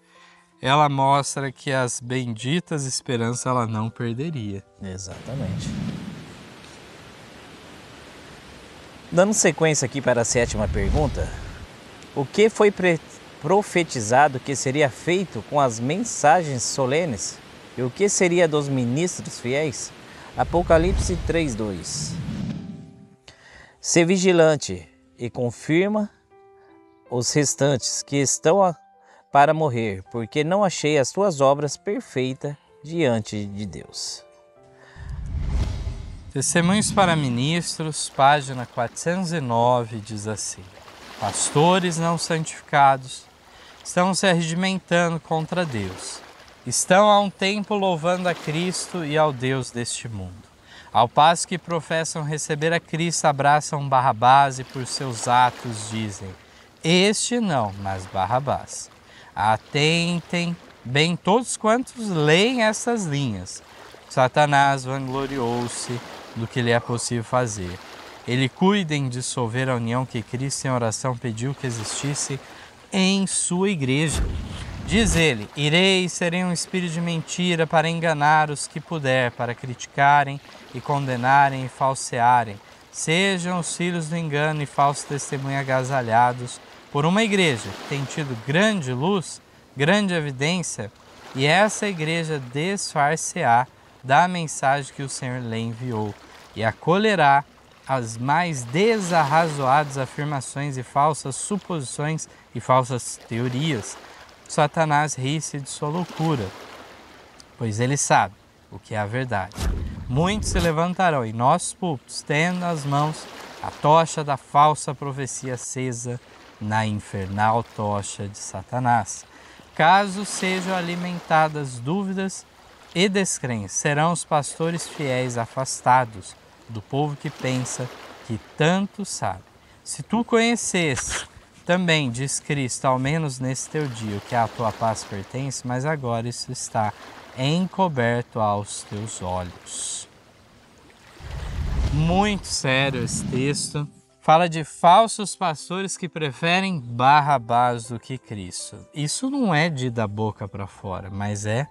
ela mostra que as benditas esperanças ela não perderia. Exatamente. Dando sequência aqui para a 7ª pergunta, o que foi profetizado que seria feito com as mensagens solenes e o que seria dos ministros fiéis? Apocalipse 3:2. Se vigilante e confirma os restantes que estão para morrer, porque não achei as tuas obras perfeitas diante de Deus. Testemunhos para Ministros, página 409, diz assim: pastores não santificados estão se arregimentando contra Deus. Estão há um tempo louvando a Cristo e ao Deus deste mundo. Ao passo que professam receber a Cristo, abraçam Barrabás e por seus atos dizem: este não, mas Barrabás. Atentem bem todos quantos leem essas linhas. Satanás vangloriou-se do que lhe é possível fazer. Ele cuida em dissolver a união que Cristo em oração pediu que existisse em sua igreja. Diz ele: irei e serei um espírito de mentira para enganar os que puder, para criticarem e condenarem e falsearem. Sejam os filhos do engano e falso testemunho agasalhados por uma igreja que tem tido grande luz, grande evidência, e essa igreja desfar-se-á da mensagem que o Senhor lhe enviou e acolherá as mais desarrazoadas afirmações e falsas suposições e falsas teorias. Satanás ri-se de sua loucura, pois ele sabe o que é a verdade. Muitos se levantarão em nossos púlpitos, tendo nas mãos a tocha da falsa profecia acesa na infernal tocha de Satanás. Caso sejam alimentadas dúvidas e descrenças, serão os pastores fiéis afastados do povo que pensa que tanto sabe. Se tu conhecesse também, diz Cristo, ao menos nesse teu dia, o que à tua paz pertence, mas agora isso está encoberto aos teus olhos. Muito sério esse texto. Fala de falsos pastores que preferem Barrabás do que Cristo. Isso não é de da boca para fora, mas é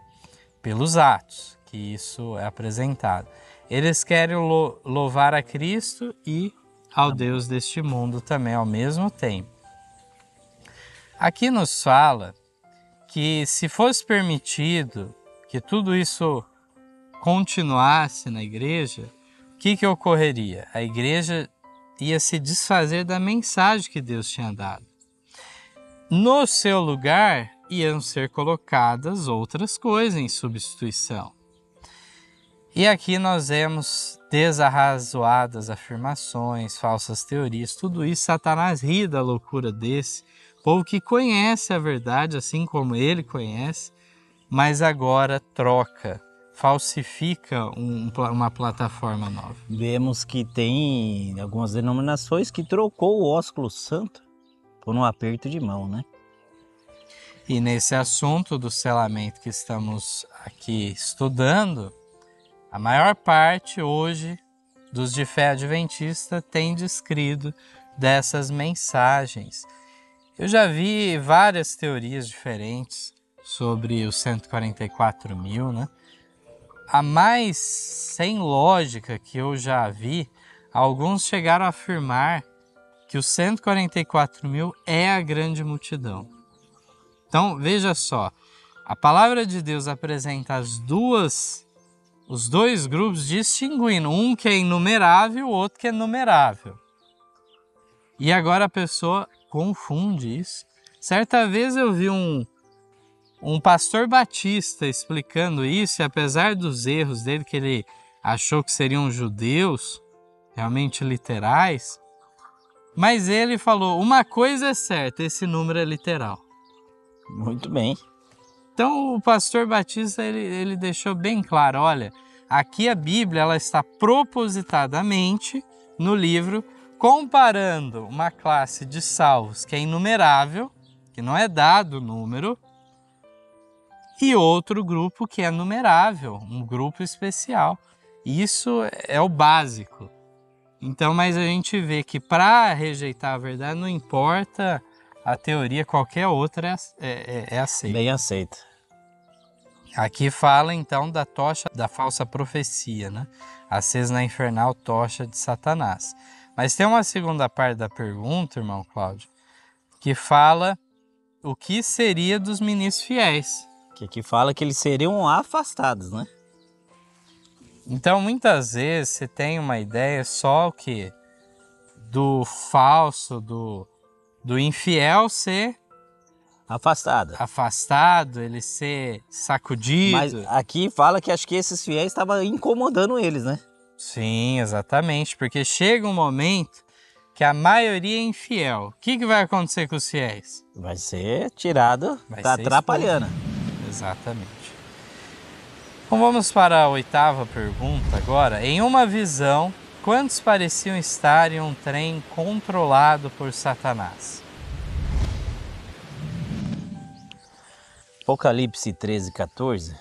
pelos atos que isso é apresentado. Eles querem louvar a Cristo e ao Deus deste mundo também ao mesmo tempo. Aqui nos fala que se fosse permitido que tudo isso continuasse na igreja, o que ocorreria? A igreja ia se desfazer da mensagem que Deus tinha dado. No seu lugar, iam ser colocadas outras coisas em substituição. E aqui nós vemos desarrazoadas afirmações, falsas teorias, tudo isso. Satanás ri da loucura desse povo que conhece a verdade, assim como ele conhece, mas agora troca, falsifica uma plataforma nova. Vemos que tem algumas denominações que trocou o ósculo santo por um aperto de mão, né? E nesse assunto do selamento que estamos aqui estudando, a maior parte hoje dos de fé adventista tem descrito dessas mensagens. Eu já vi várias teorias diferentes sobre os 144 mil, né? A mais sem lógica que eu já vi, alguns chegaram a afirmar que os 144 mil é a grande multidão. Então, veja só, a palavra de Deus apresenta os dois grupos distinguindo, um que é inumerável, o outro que é numerável. E agora a pessoa confunde isso. Certa vez eu vi um pastor batista explicando isso, e apesar dos erros dele, que ele achou que seriam judeus, realmente literais, mas ele falou, uma coisa é certa, esse número é literal. Muito bem. Então o pastor batista ele deixou bem claro, olha, aqui a Bíblia ela está propositadamente no livro comparando uma classe de salvos que é inumerável, que não é dado o número, e outro grupo que é numerável, um grupo especial. Isso é o básico. Então, mas a gente vê que para rejeitar a verdade não importa a teoria, qualquer outra é aceita. Bem aceita. Aqui fala então da tocha da falsa profecia, né? Acesa na infernal tocha de Satanás. Mas tem uma segunda parte da pergunta, irmão Cláudio, que fala o que seria dos ministros fiéis. Que aqui fala que eles seriam afastados, né? Então, muitas vezes você tem uma ideia só o quê? Do falso, do infiel ser afastado, ele ser sacudido. Mas aqui fala que acho que esses fiéis estavam incomodando eles, né? Sim, exatamente, porque chega um momento que a maioria é infiel. O que vai acontecer com os fiéis? Vai ser tirado, tá atrapalhando. Exatamente. Então vamos para a 8ª pergunta agora. Em uma visão, quantos pareciam estar em um trem controlado por Satanás? Apocalipse 13:14.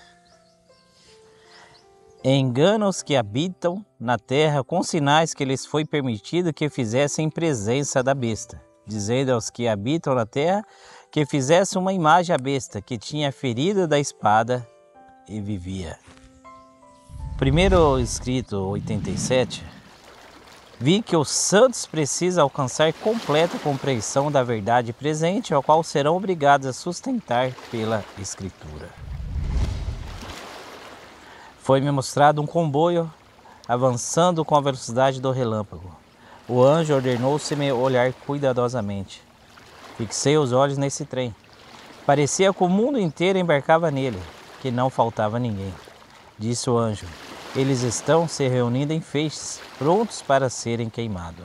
Engana os que habitam na terra com sinais que lhes foi permitido que fizessem em presença da besta, dizendo aos que habitam na terra que fizessem uma imagem à besta, que tinha a ferida da espada e vivia. Primeiro escrito 87. Vi que os santos precisam alcançar completa compreensão da verdade presente, ao qual serão obrigados a sustentar pela Escritura. Foi-me mostrado um comboio avançando com a velocidade do relâmpago. O anjo ordenou-se-me olhar cuidadosamente. Fixei os olhos nesse trem. Parecia que o mundo inteiro embarcava nele, que não faltava ninguém. Disse o anjo: eles estão se reunindo em feixes, prontos para serem queimados.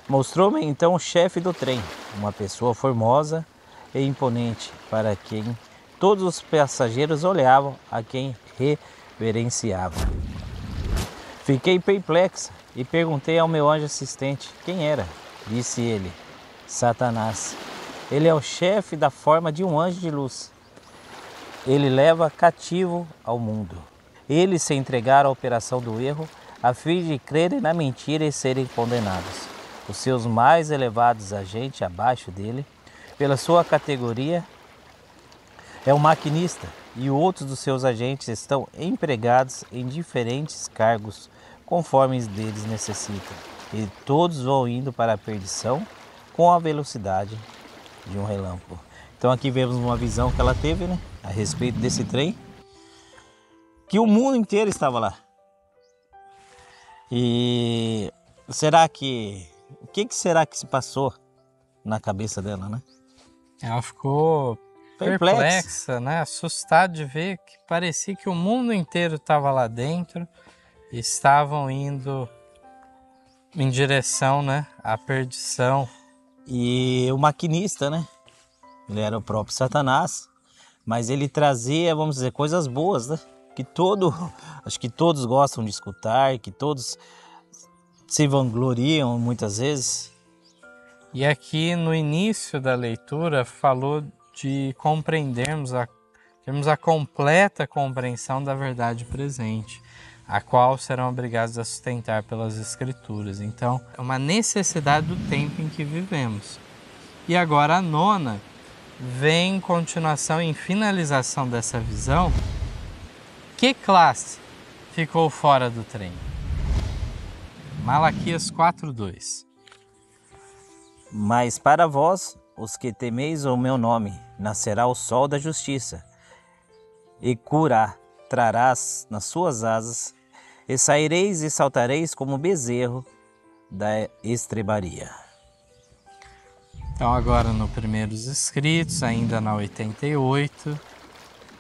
Mostrou-me então o chefe do trem, uma pessoa formosa e imponente, para quem todos os passageiros olhavam, a quem reverenciavam. Fiquei perplexa e perguntei ao meu anjo assistente quem era. Disse ele: Satanás. Ele é o chefe da forma de um anjo de luz. Ele leva cativo ao mundo. Eles se entregaram à operação do erro, a fim de crerem na mentira e serem condenados. Os seus mais elevados agentes abaixo dele, pela sua categoria, é o maquinista, e outros dos seus agentes estão empregados em diferentes cargos, conforme deles necessitam. E todos vão indo para a perdição com a velocidade de um relâmpago. Então aqui vemos uma visão que ela teve, né, a respeito desse trem, que o mundo inteiro estava lá. E será que... o que será que se passou na cabeça dela, né? Ela ficou perplexa, né? Assustada de ver que parecia que o mundo inteiro estava lá dentro e estavam indo em direção, né, à perdição. E o maquinista, né? Ele era o próprio Satanás, mas ele trazia, vamos dizer, coisas boas, né? Acho que todos gostam de escutar, que todos se vangloriam muitas vezes. E aqui no início da leitura falou de termos a completa compreensão da verdade presente, a qual serão obrigados a sustentar pelas Escrituras. Então, é uma necessidade do tempo em que vivemos. E agora a nona vem em continuação, em finalização dessa visão. Que classe ficou fora do trem? Malaquias 4:2. Mas para vós, os que temeis o meu nome, nascerá o sol da justiça, e cura trarás nas suas asas, e saireis e saltareis como bezerro da estrebaria. Então agora no Primeiros Escritos, ainda na 88,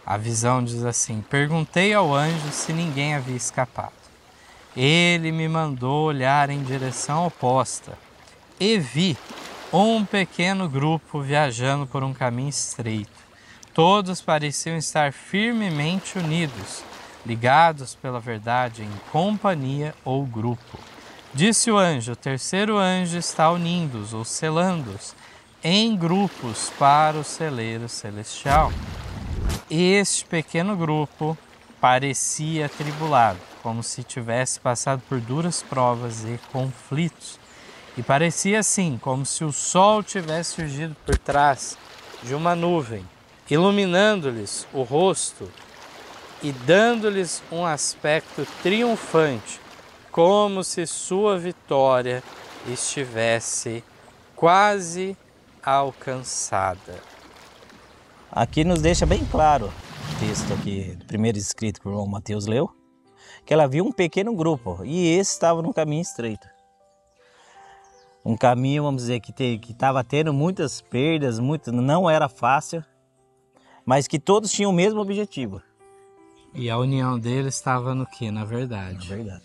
a visão diz assim: perguntei ao anjo se ninguém havia escapado. Ele me mandou olhar em direção oposta e vi um pequeno grupo viajando por um caminho estreito. Todos pareciam estar firmemente unidos, ligados pela verdade em companhia ou grupo. Disse o anjo: o terceiro anjo está unindo-os ou selando-os em grupos para o celeiro celestial. Este pequeno grupo parecia atribulado, como se tivesse passado por duras provas e conflitos. E parecia assim, como se o sol tivesse surgido por trás de uma nuvem, iluminando-lhes o rosto e dando-lhes um aspecto triunfante, como se sua vitória estivesse quase alcançada. Aqui nos deixa bem claro, o texto aqui do primeiro escrito que o irmão Mateus leu, que ela viu um pequeno grupo e esse estava no caminho estreito. Um caminho, vamos dizer, que estava tendo muitas perdas, não era fácil, mas que todos tinham o mesmo objetivo. E a união deles estava no que, na verdade? Na verdade.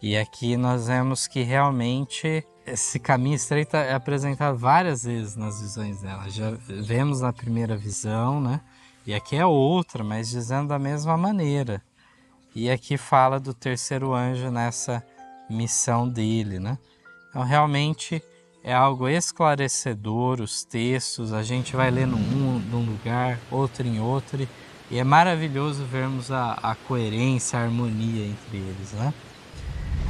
E aqui nós vemos que realmente esse caminho estreito é apresentado várias vezes nas visões dela. Já vemos na primeira visão, né? E aqui é outra, mas dizendo da mesma maneira. E aqui fala do terceiro anjo nessa missão dele, né? Então realmente é algo esclarecedor, os textos, a gente vai ler num lugar, outro em outro, e é maravilhoso vermos a coerência, a harmonia entre eles, né?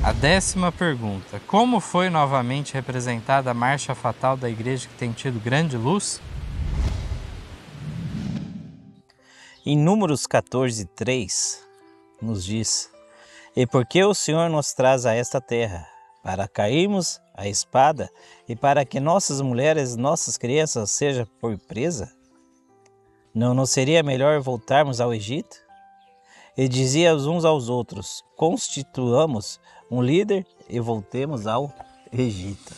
A 10ª pergunta: como foi novamente representada a marcha fatal da igreja que tem tido grande luz? Em Números 14:3 nos diz: e porque o Senhor nos traz a esta terra, para cairmos a espada e para que nossas mulheres, nossas crianças sejam por presa? Não nos seria melhor voltarmos ao Egito? E dizia uns aos outros: constituamos um líder e voltemos ao Egito.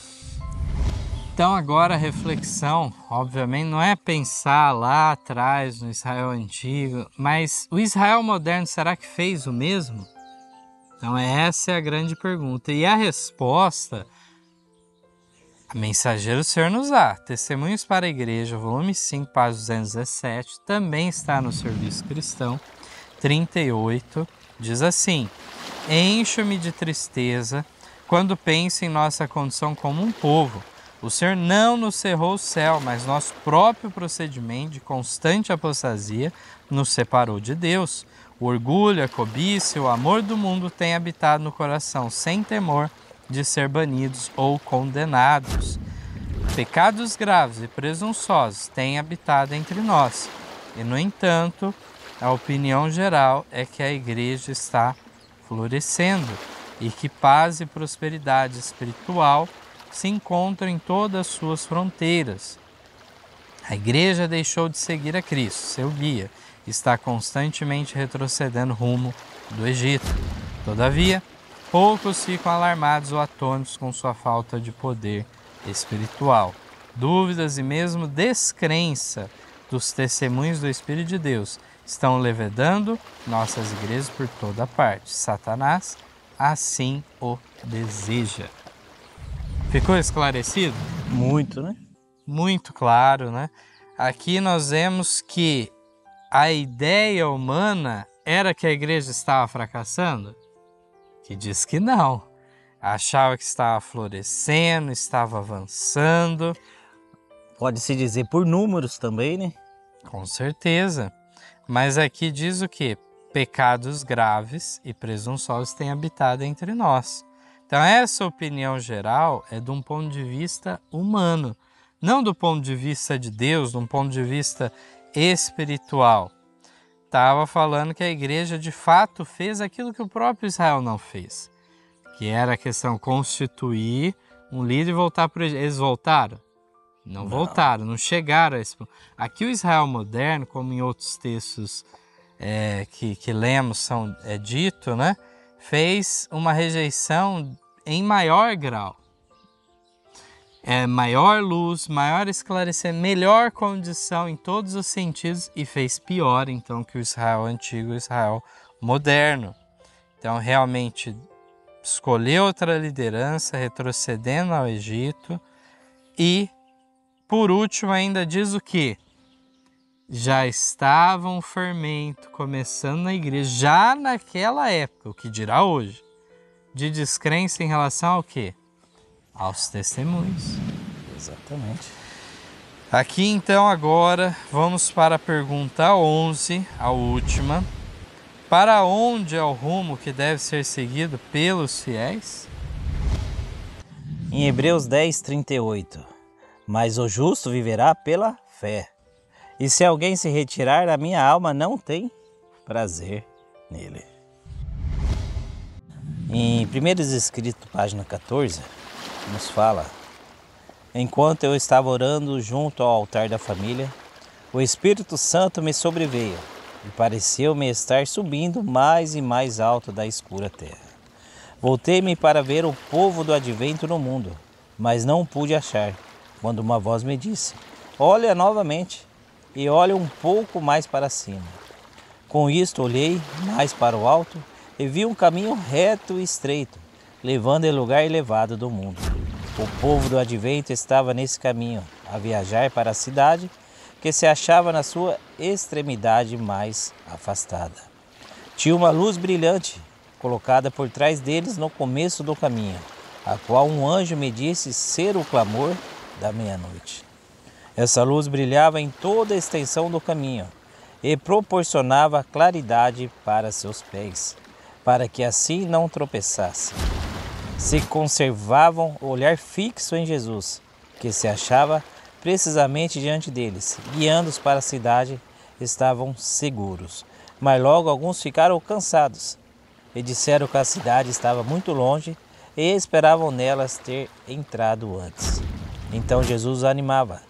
Então agora a reflexão, obviamente, não é pensar lá atrás no Israel antigo, mas o Israel moderno, será que fez o mesmo? Então essa é a grande pergunta. E a resposta, a Mensageiro do Senhor nos dá. Testemunhos para a Igreja, volume 5, página 217, também está no Serviço Cristão, 38, diz assim: encho-me de tristeza quando penso em nossa condição como um povo. O Senhor não nos cerrou o céu, mas nosso próprio procedimento de constante apostasia nos separou de Deus. O orgulho, a cobiça e o amor do mundo têm habitado no coração, sem temor de ser banidos ou condenados. Pecados graves e presunçosos têm habitado entre nós. E, no entanto, a opinião geral é que a igreja está florescendo e que paz e prosperidade espiritual se encontram em todas as suas fronteiras. A igreja deixou de seguir a Cristo, seu guia, e está constantemente retrocedendo rumo do Egito. Todavia, poucos ficam alarmados ou atônitos com sua falta de poder espiritual. Dúvidas e mesmo descrença dos testemunhos do Espírito de Deus estão levedando nossas igrejas por toda parte. Satanás assim o deseja. Ficou esclarecido? Muito, né? Muito claro, né? Aqui nós vemos que a ideia humana era que a igreja estava fracassando? Que diz que não. Achava que estava florescendo, estava avançando. Pode-se dizer por números também, né? Com certeza. Mas aqui diz o quê? Pecados graves e presunçosos têm habitado entre nós. Então essa opinião geral é de um ponto de vista humano, não do ponto de vista de Deus, de um ponto de vista espiritual. Estava falando que a igreja de fato fez aquilo que o próprio Israel não fez, que era a questão constituir um líder e voltar para o Egito. Eles voltaram? Não voltaram, não chegaram a esse ponto. Aqui o Israel moderno, como em outros textos que lemos é dito, né? Fez uma rejeição em maior grau. Maior luz, maior esclarecimento, melhor condição em todos os sentidos e fez pior então que o Israel antigo, o Israel moderno. Então realmente escolheu outra liderança, retrocedendo ao Egito e, por último, ainda diz o quê? Já estava um fermento começando na igreja, já naquela época, o que dirá hoje, de descrença em relação ao quê? Aos testemunhos. Exatamente. Aqui então agora vamos para a pergunta 11, a última. Para onde é o rumo que deve ser seguido pelos fiéis? Em Hebreus 10:38, mas o justo viverá pela fé. E se alguém se retirar, a minha alma não tem prazer nele. Em Primeiros Escritos, página 14, nos fala: enquanto eu estava orando junto ao altar da família, o Espírito Santo me sobreveio e pareceu-me estar subindo mais e mais alto da escura terra. Voltei-me para ver o povo do advento no mundo, mas não o pude achar, quando uma voz me disse: olha novamente e olha um pouco mais para cima. Com isto olhei mais para o alto e vi um caminho reto e estreito, levando ao lugar elevado do mundo. O povo do advento estava nesse caminho, a viajar para a cidade que se achava na sua extremidade mais afastada. Tinha uma luz brilhante colocada por trás deles no começo do caminho, a qual um anjo me disse ser o clamor da meia-noite. Essa luz brilhava em toda a extensão do caminho e proporcionava claridade para seus pés, para que assim não tropeçassem. Se conservavam o olhar fixo em Jesus, que se achava precisamente diante deles, guiando-os para a cidade, estavam seguros. Mas logo alguns ficaram cansados e disseram que a cidade estava muito longe e esperavam nelas ter entrado antes. Então Jesus os animava,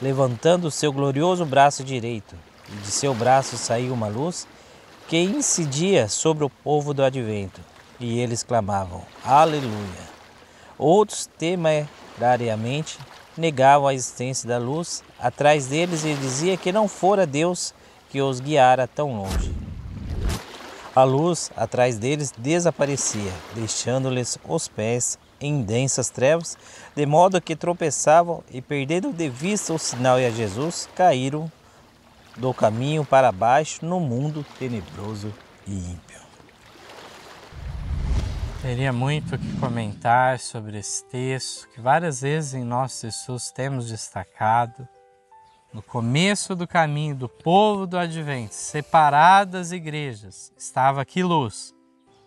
levantando o seu glorioso braço direito, e de seu braço saiu uma luz que incidia sobre o povo do advento, e eles clamavam, Aleluia! Outros temerariamente negavam a existência da luz atrás deles e dizia que não fora Deus que os guiara tão longe. A luz atrás deles desaparecia, deixando-lhes os pés em densas trevas, de modo que tropeçavam e, perdendo de vista o sinal e a Jesus, caíram do caminho para baixo no mundo tenebroso e ímpio. Teria muito o que comentar sobre esse texto, que várias vezes em nossos estudos temos destacado. No começo do caminho do povo do advento, separadas igrejas, estava que luz?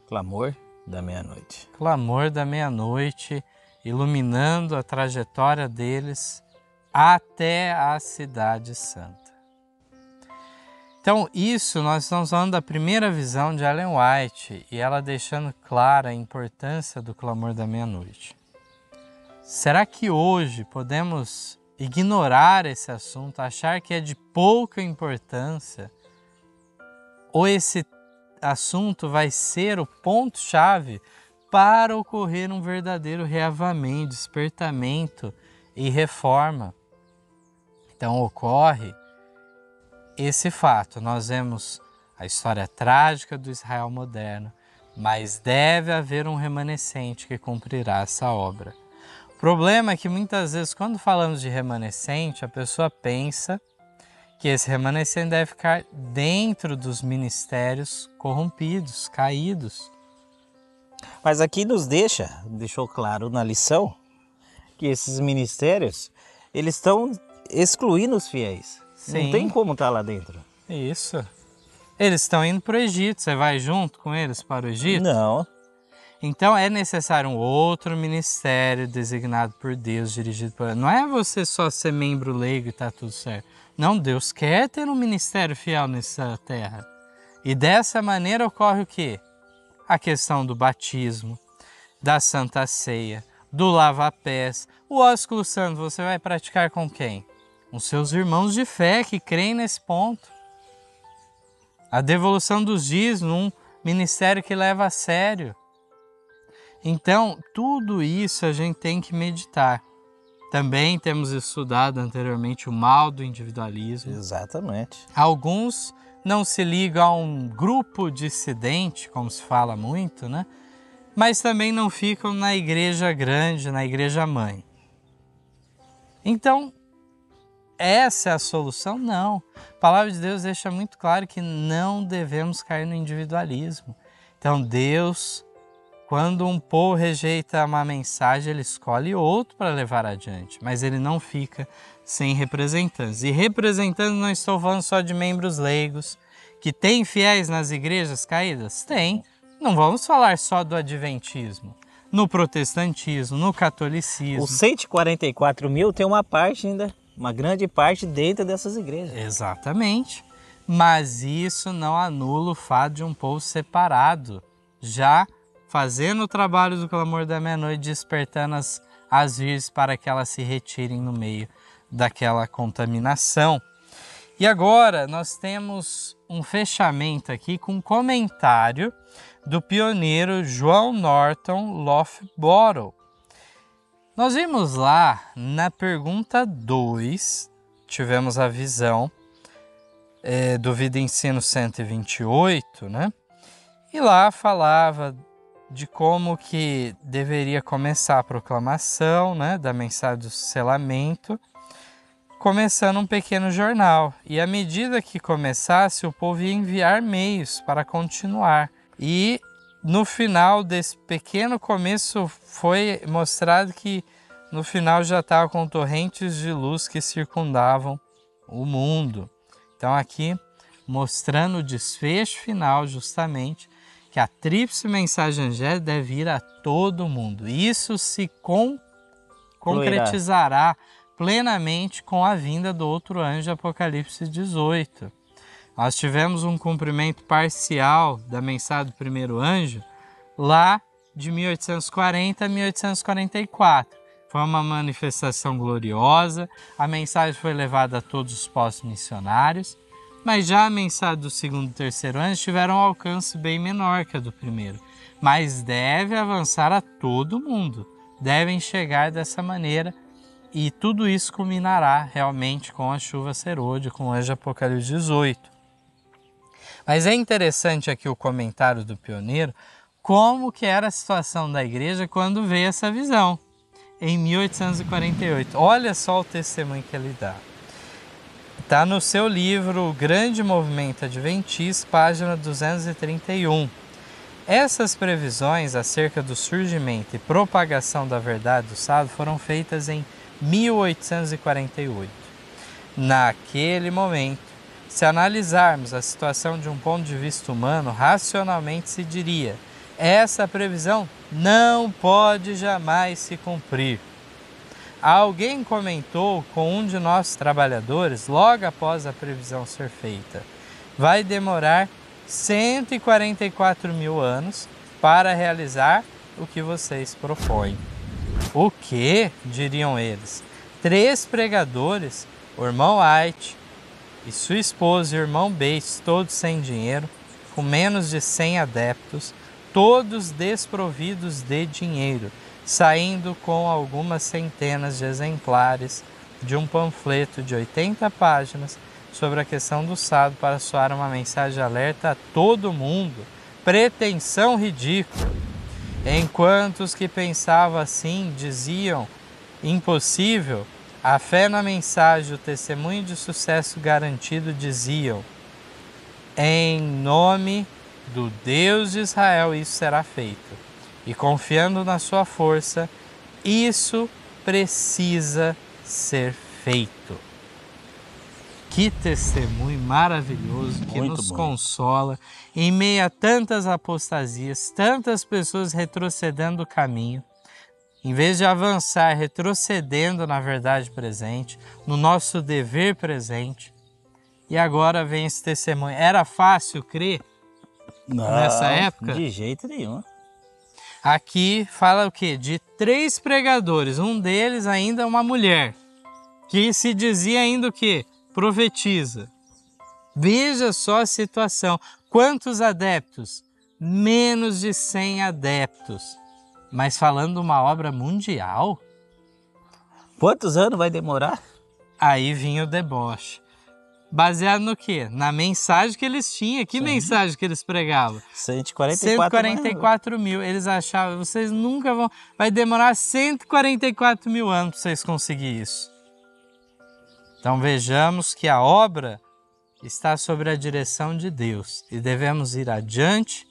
Clamor da meia-noite. Clamor da meia-noite, iluminando a trajetória deles até a cidade santa. Então, isso nós estamos falando da primeira visão de Ellen White e ela deixando clara a importância do clamor da meia-noite. Será que hoje podemos ignorar esse assunto, achar que é de pouca importância, ou esse assunto vai ser o ponto-chave para ocorrer um verdadeiro reavamento, despertamento e reforma? Então ocorre esse fato. Nós vemos a história trágica do Israel moderno, mas deve haver um remanescente que cumprirá essa obra. O problema é que muitas vezes quando falamos de remanescente, a pessoa pensa que esse remanescente deve ficar dentro dos ministérios corrompidos, caídos. Mas aqui deixou claro na lição, que esses ministérios, eles estão excluindo os fiéis. Sim. Não tem como estar lá dentro. Isso. Eles estão indo para o Egito, você vai junto com eles para o Egito? Não. Então é necessário um outro ministério designado por Deus, dirigido por... Não é você só ser membro leigo e está tudo certo. Não, Deus quer ter um ministério fiel nessa terra. E dessa maneira ocorre o quê? A questão do batismo, da Santa Ceia, do lava-pés. O ósculo santo você vai praticar com quem? Com seus irmãos de fé que creem nesse ponto. A devolução dos dízimos, um ministério que leva a sério. Então, tudo isso a gente tem que meditar. Também temos estudado anteriormente o mal do individualismo. Exatamente. Alguns não se ligam a um grupo dissidente, como se fala muito, né? Mas também não ficam na igreja grande, na igreja mãe. Então, essa é a solução? Não. A palavra de Deus deixa muito claro que não devemos cair no individualismo. Então, Deus, quando um povo rejeita uma mensagem, ele escolhe outro para levar adiante, mas ele não fica sem representantes. E representantes não estou falando só de membros leigos, que tem fiéis nas igrejas caídas? Tem. Não vamos falar só do adventismo. No protestantismo, no catolicismo. Os 144 mil tem uma parte ainda, uma grande parte dentro dessas igrejas. Exatamente. Mas isso não anula o fato de um povo separado, já fazendo o trabalho do clamor da meia-noite, despertando as virgens para que elas se retirem no meio daquela contaminação. E agora nós temos um fechamento aqui com um comentário do pioneiro John Norton Loughborough. Nós vimos lá na pergunta 2, tivemos a visão do Vida e Ensino 128, né? E lá falava de como que deveria começar a proclamação, né, da mensagem do selamento, começando um pequeno jornal. E à medida que começasse, o povo ia enviar meios para continuar. E no final desse pequeno começo foi mostrado que no final já estava com torrentes de luz que circundavam o mundo. Então aqui mostrando o desfecho final justamente que a tríplice mensagem angélica deve ir a todo mundo. Isso se concretizará plenamente com a vinda do outro anjo, Apocalipse 18. Nós tivemos um cumprimento parcial da mensagem do primeiro anjo lá de 1840 a 1844. Foi uma manifestação gloriosa, a mensagem foi levada a todos os postos missionários, mas já a mensagem do segundo e terceiro anjo tiveram um alcance bem menor que a do primeiro. Mas deve avançar a todo mundo, devem chegar dessa maneira, e tudo isso culminará realmente com a chuva serôdia, com o anjo Apocalipse 18. Mas é interessante aqui o comentário do pioneiro, como que era a situação da igreja quando veio essa visão, em 1848. Olha só o testemunho que ele dá. Está no seu livro O Grande Movimento Adventista, página 231. Essas previsões acerca do surgimento e propagação da verdade do sábado foram feitas em 1848. Naquele momento, se analisarmos a situação de um ponto de vista humano, racionalmente se diria: essa previsão não pode jamais se cumprir. Alguém comentou com um de nossos trabalhadores logo após a previsão ser feita: vai demorar 144 mil anos para realizar o que vocês propõem. O que? Diriam eles. 3 pregadores, o irmão White e sua esposa e o irmão Bates, todos sem dinheiro, com menos de 100 adeptos, todos desprovidos de dinheiro, saindo com algumas centenas de exemplares de um panfleto de 80 páginas sobre a questão do sábado para soar uma mensagem de alerta a todo mundo. Pretensão ridícula. Enquanto os que pensavam assim diziam impossível, a fé na mensagem e o testemunho de sucesso garantido diziam: em nome do Deus de Israel isso será feito. E confiando na sua força, isso precisa ser feito. Que testemunho maravilhoso que nos consola em meio a tantas apostasias, tantas pessoas retrocedendo o caminho. Em vez de avançar, retrocedendo na verdade presente, no nosso dever presente. E agora vem esse testemunho. Era fácil crer nessa época? De jeito nenhum. Aqui fala o quê? De 3 pregadores, um deles ainda uma mulher, que se dizia ainda o quê? Profetiza. Veja só a situação. Quantos adeptos? Menos de 100 adeptos. Mas falando de uma obra mundial? Quantos anos vai demorar? Aí vinha o deboche. Baseado no quê? Na mensagem que eles tinham. Que mensagem que eles pregavam? 144 mil. Eles achavam, vocês nunca vão... Vai demorar 144 mil anos para vocês conseguirem isso. Então vejamos que a obra está sob a direção de Deus. E devemos ir adiante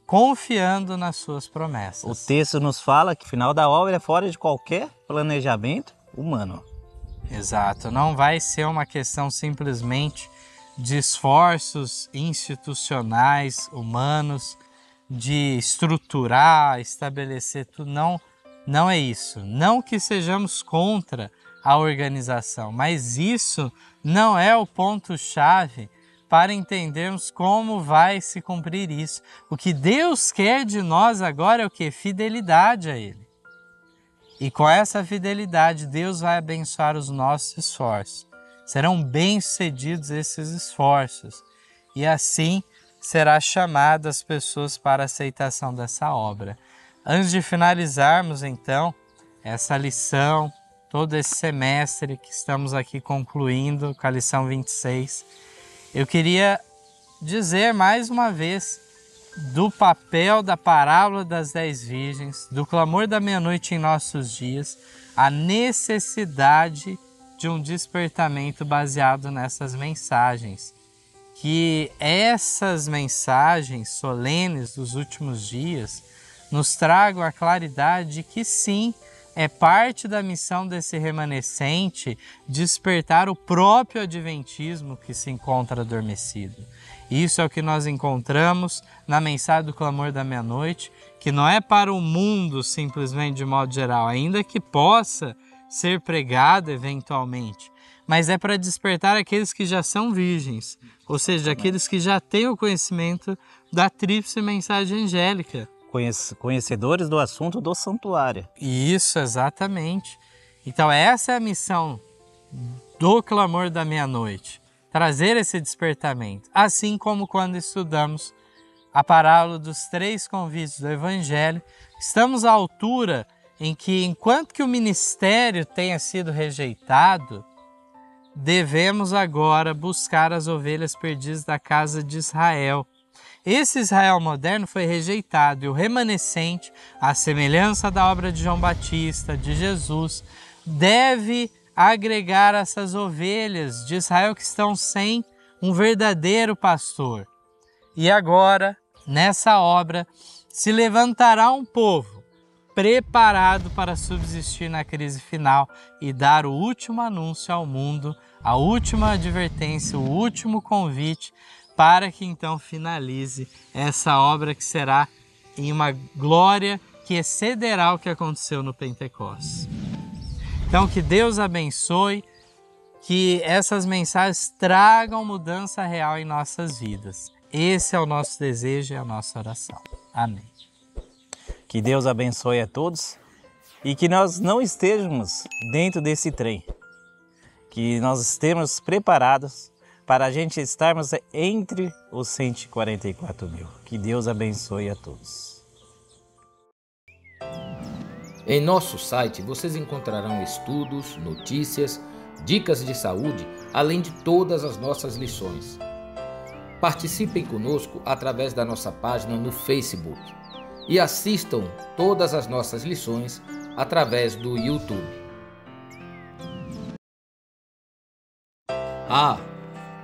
confiando nas suas promessas. O texto nos fala que o final da obra é fora de qualquer planejamento humano. Exato, não vai ser uma questão simplesmente de esforços institucionais, humanos, de estruturar, estabelecer tudo. Não é isso. Não que sejamos contra a organização, mas isso não é o ponto-chave para entendermos como vai se cumprir isso. O que Deus quer de nós agora é o quê? Fidelidade a Ele. E com essa fidelidade, Deus vai abençoar os nossos esforços. Serão bem-sucedidos esses esforços. E assim será chamada as pessoas para a aceitação dessa obra. Antes de finalizarmos, então, essa lição, todo esse semestre que estamos aqui concluindo, com a lição 26, eu queria dizer mais uma vez do papel da parábola das 10 virgens, do clamor da meia-noite em nossos dias, a necessidade de um despertamento baseado nessas mensagens. que essas mensagens solenes dos últimos dias nos tragam a claridade de que sim, é parte da missão desse remanescente despertar o próprio adventismo que se encontra adormecido. Isso é o que nós encontramos na mensagem do clamor da meia-noite, que não é para o mundo simplesmente de modo geral, ainda que possa ser pregado eventualmente, mas é para despertar aqueles que já são virgens, ou seja, aqueles que já têm o conhecimento da tríplice mensagem angélica. Conhecedores do assunto do santuário. Isso, exatamente. Então essa é a missão do clamor da meia-noite, trazer esse despertamento, assim como quando estudamos a parábola dos 3 convites do Evangelho, estamos à altura em que, enquanto que o ministério tenha sido rejeitado, devemos agora buscar as ovelhas perdidas da casa de Israel. Esse Israel moderno foi rejeitado e o remanescente, à semelhança da obra de João Batista, de Jesus, deve agregar essas ovelhas de Israel que estão sem um verdadeiro pastor. E agora, nessa obra, se levantará um povo preparado para subsistir na crise final e dar o último anúncio ao mundo, a última advertência, o último convite, para que então finalize essa obra que será em uma glória que excederá o que aconteceu no Pentecostes. Então que Deus abençoe, que essas mensagens tragam mudança real em nossas vidas. Esse é o nosso desejo e a nossa oração. Amém. Que Deus abençoe a todos e que nós não estejamos dentro desse trem. Que nós estejamos preparados para a gente estarmos entre os 144 mil. Que Deus abençoe a todos. Em nosso site vocês encontrarão estudos, notícias, dicas de saúde, além de todas as nossas lições. Participem conosco através da nossa página no Facebook e assistam todas as nossas lições através do YouTube.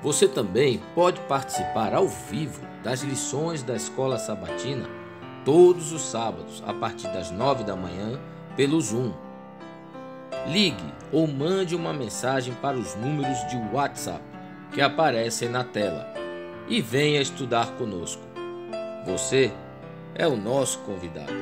Você também pode participar ao vivo das lições da Escola Sabatina todos os sábados a partir das 9 da manhã pelo Zoom. Ligue ou mande uma mensagem para os números de WhatsApp que aparecem na tela e venha estudar conosco. Você é o nosso convidado.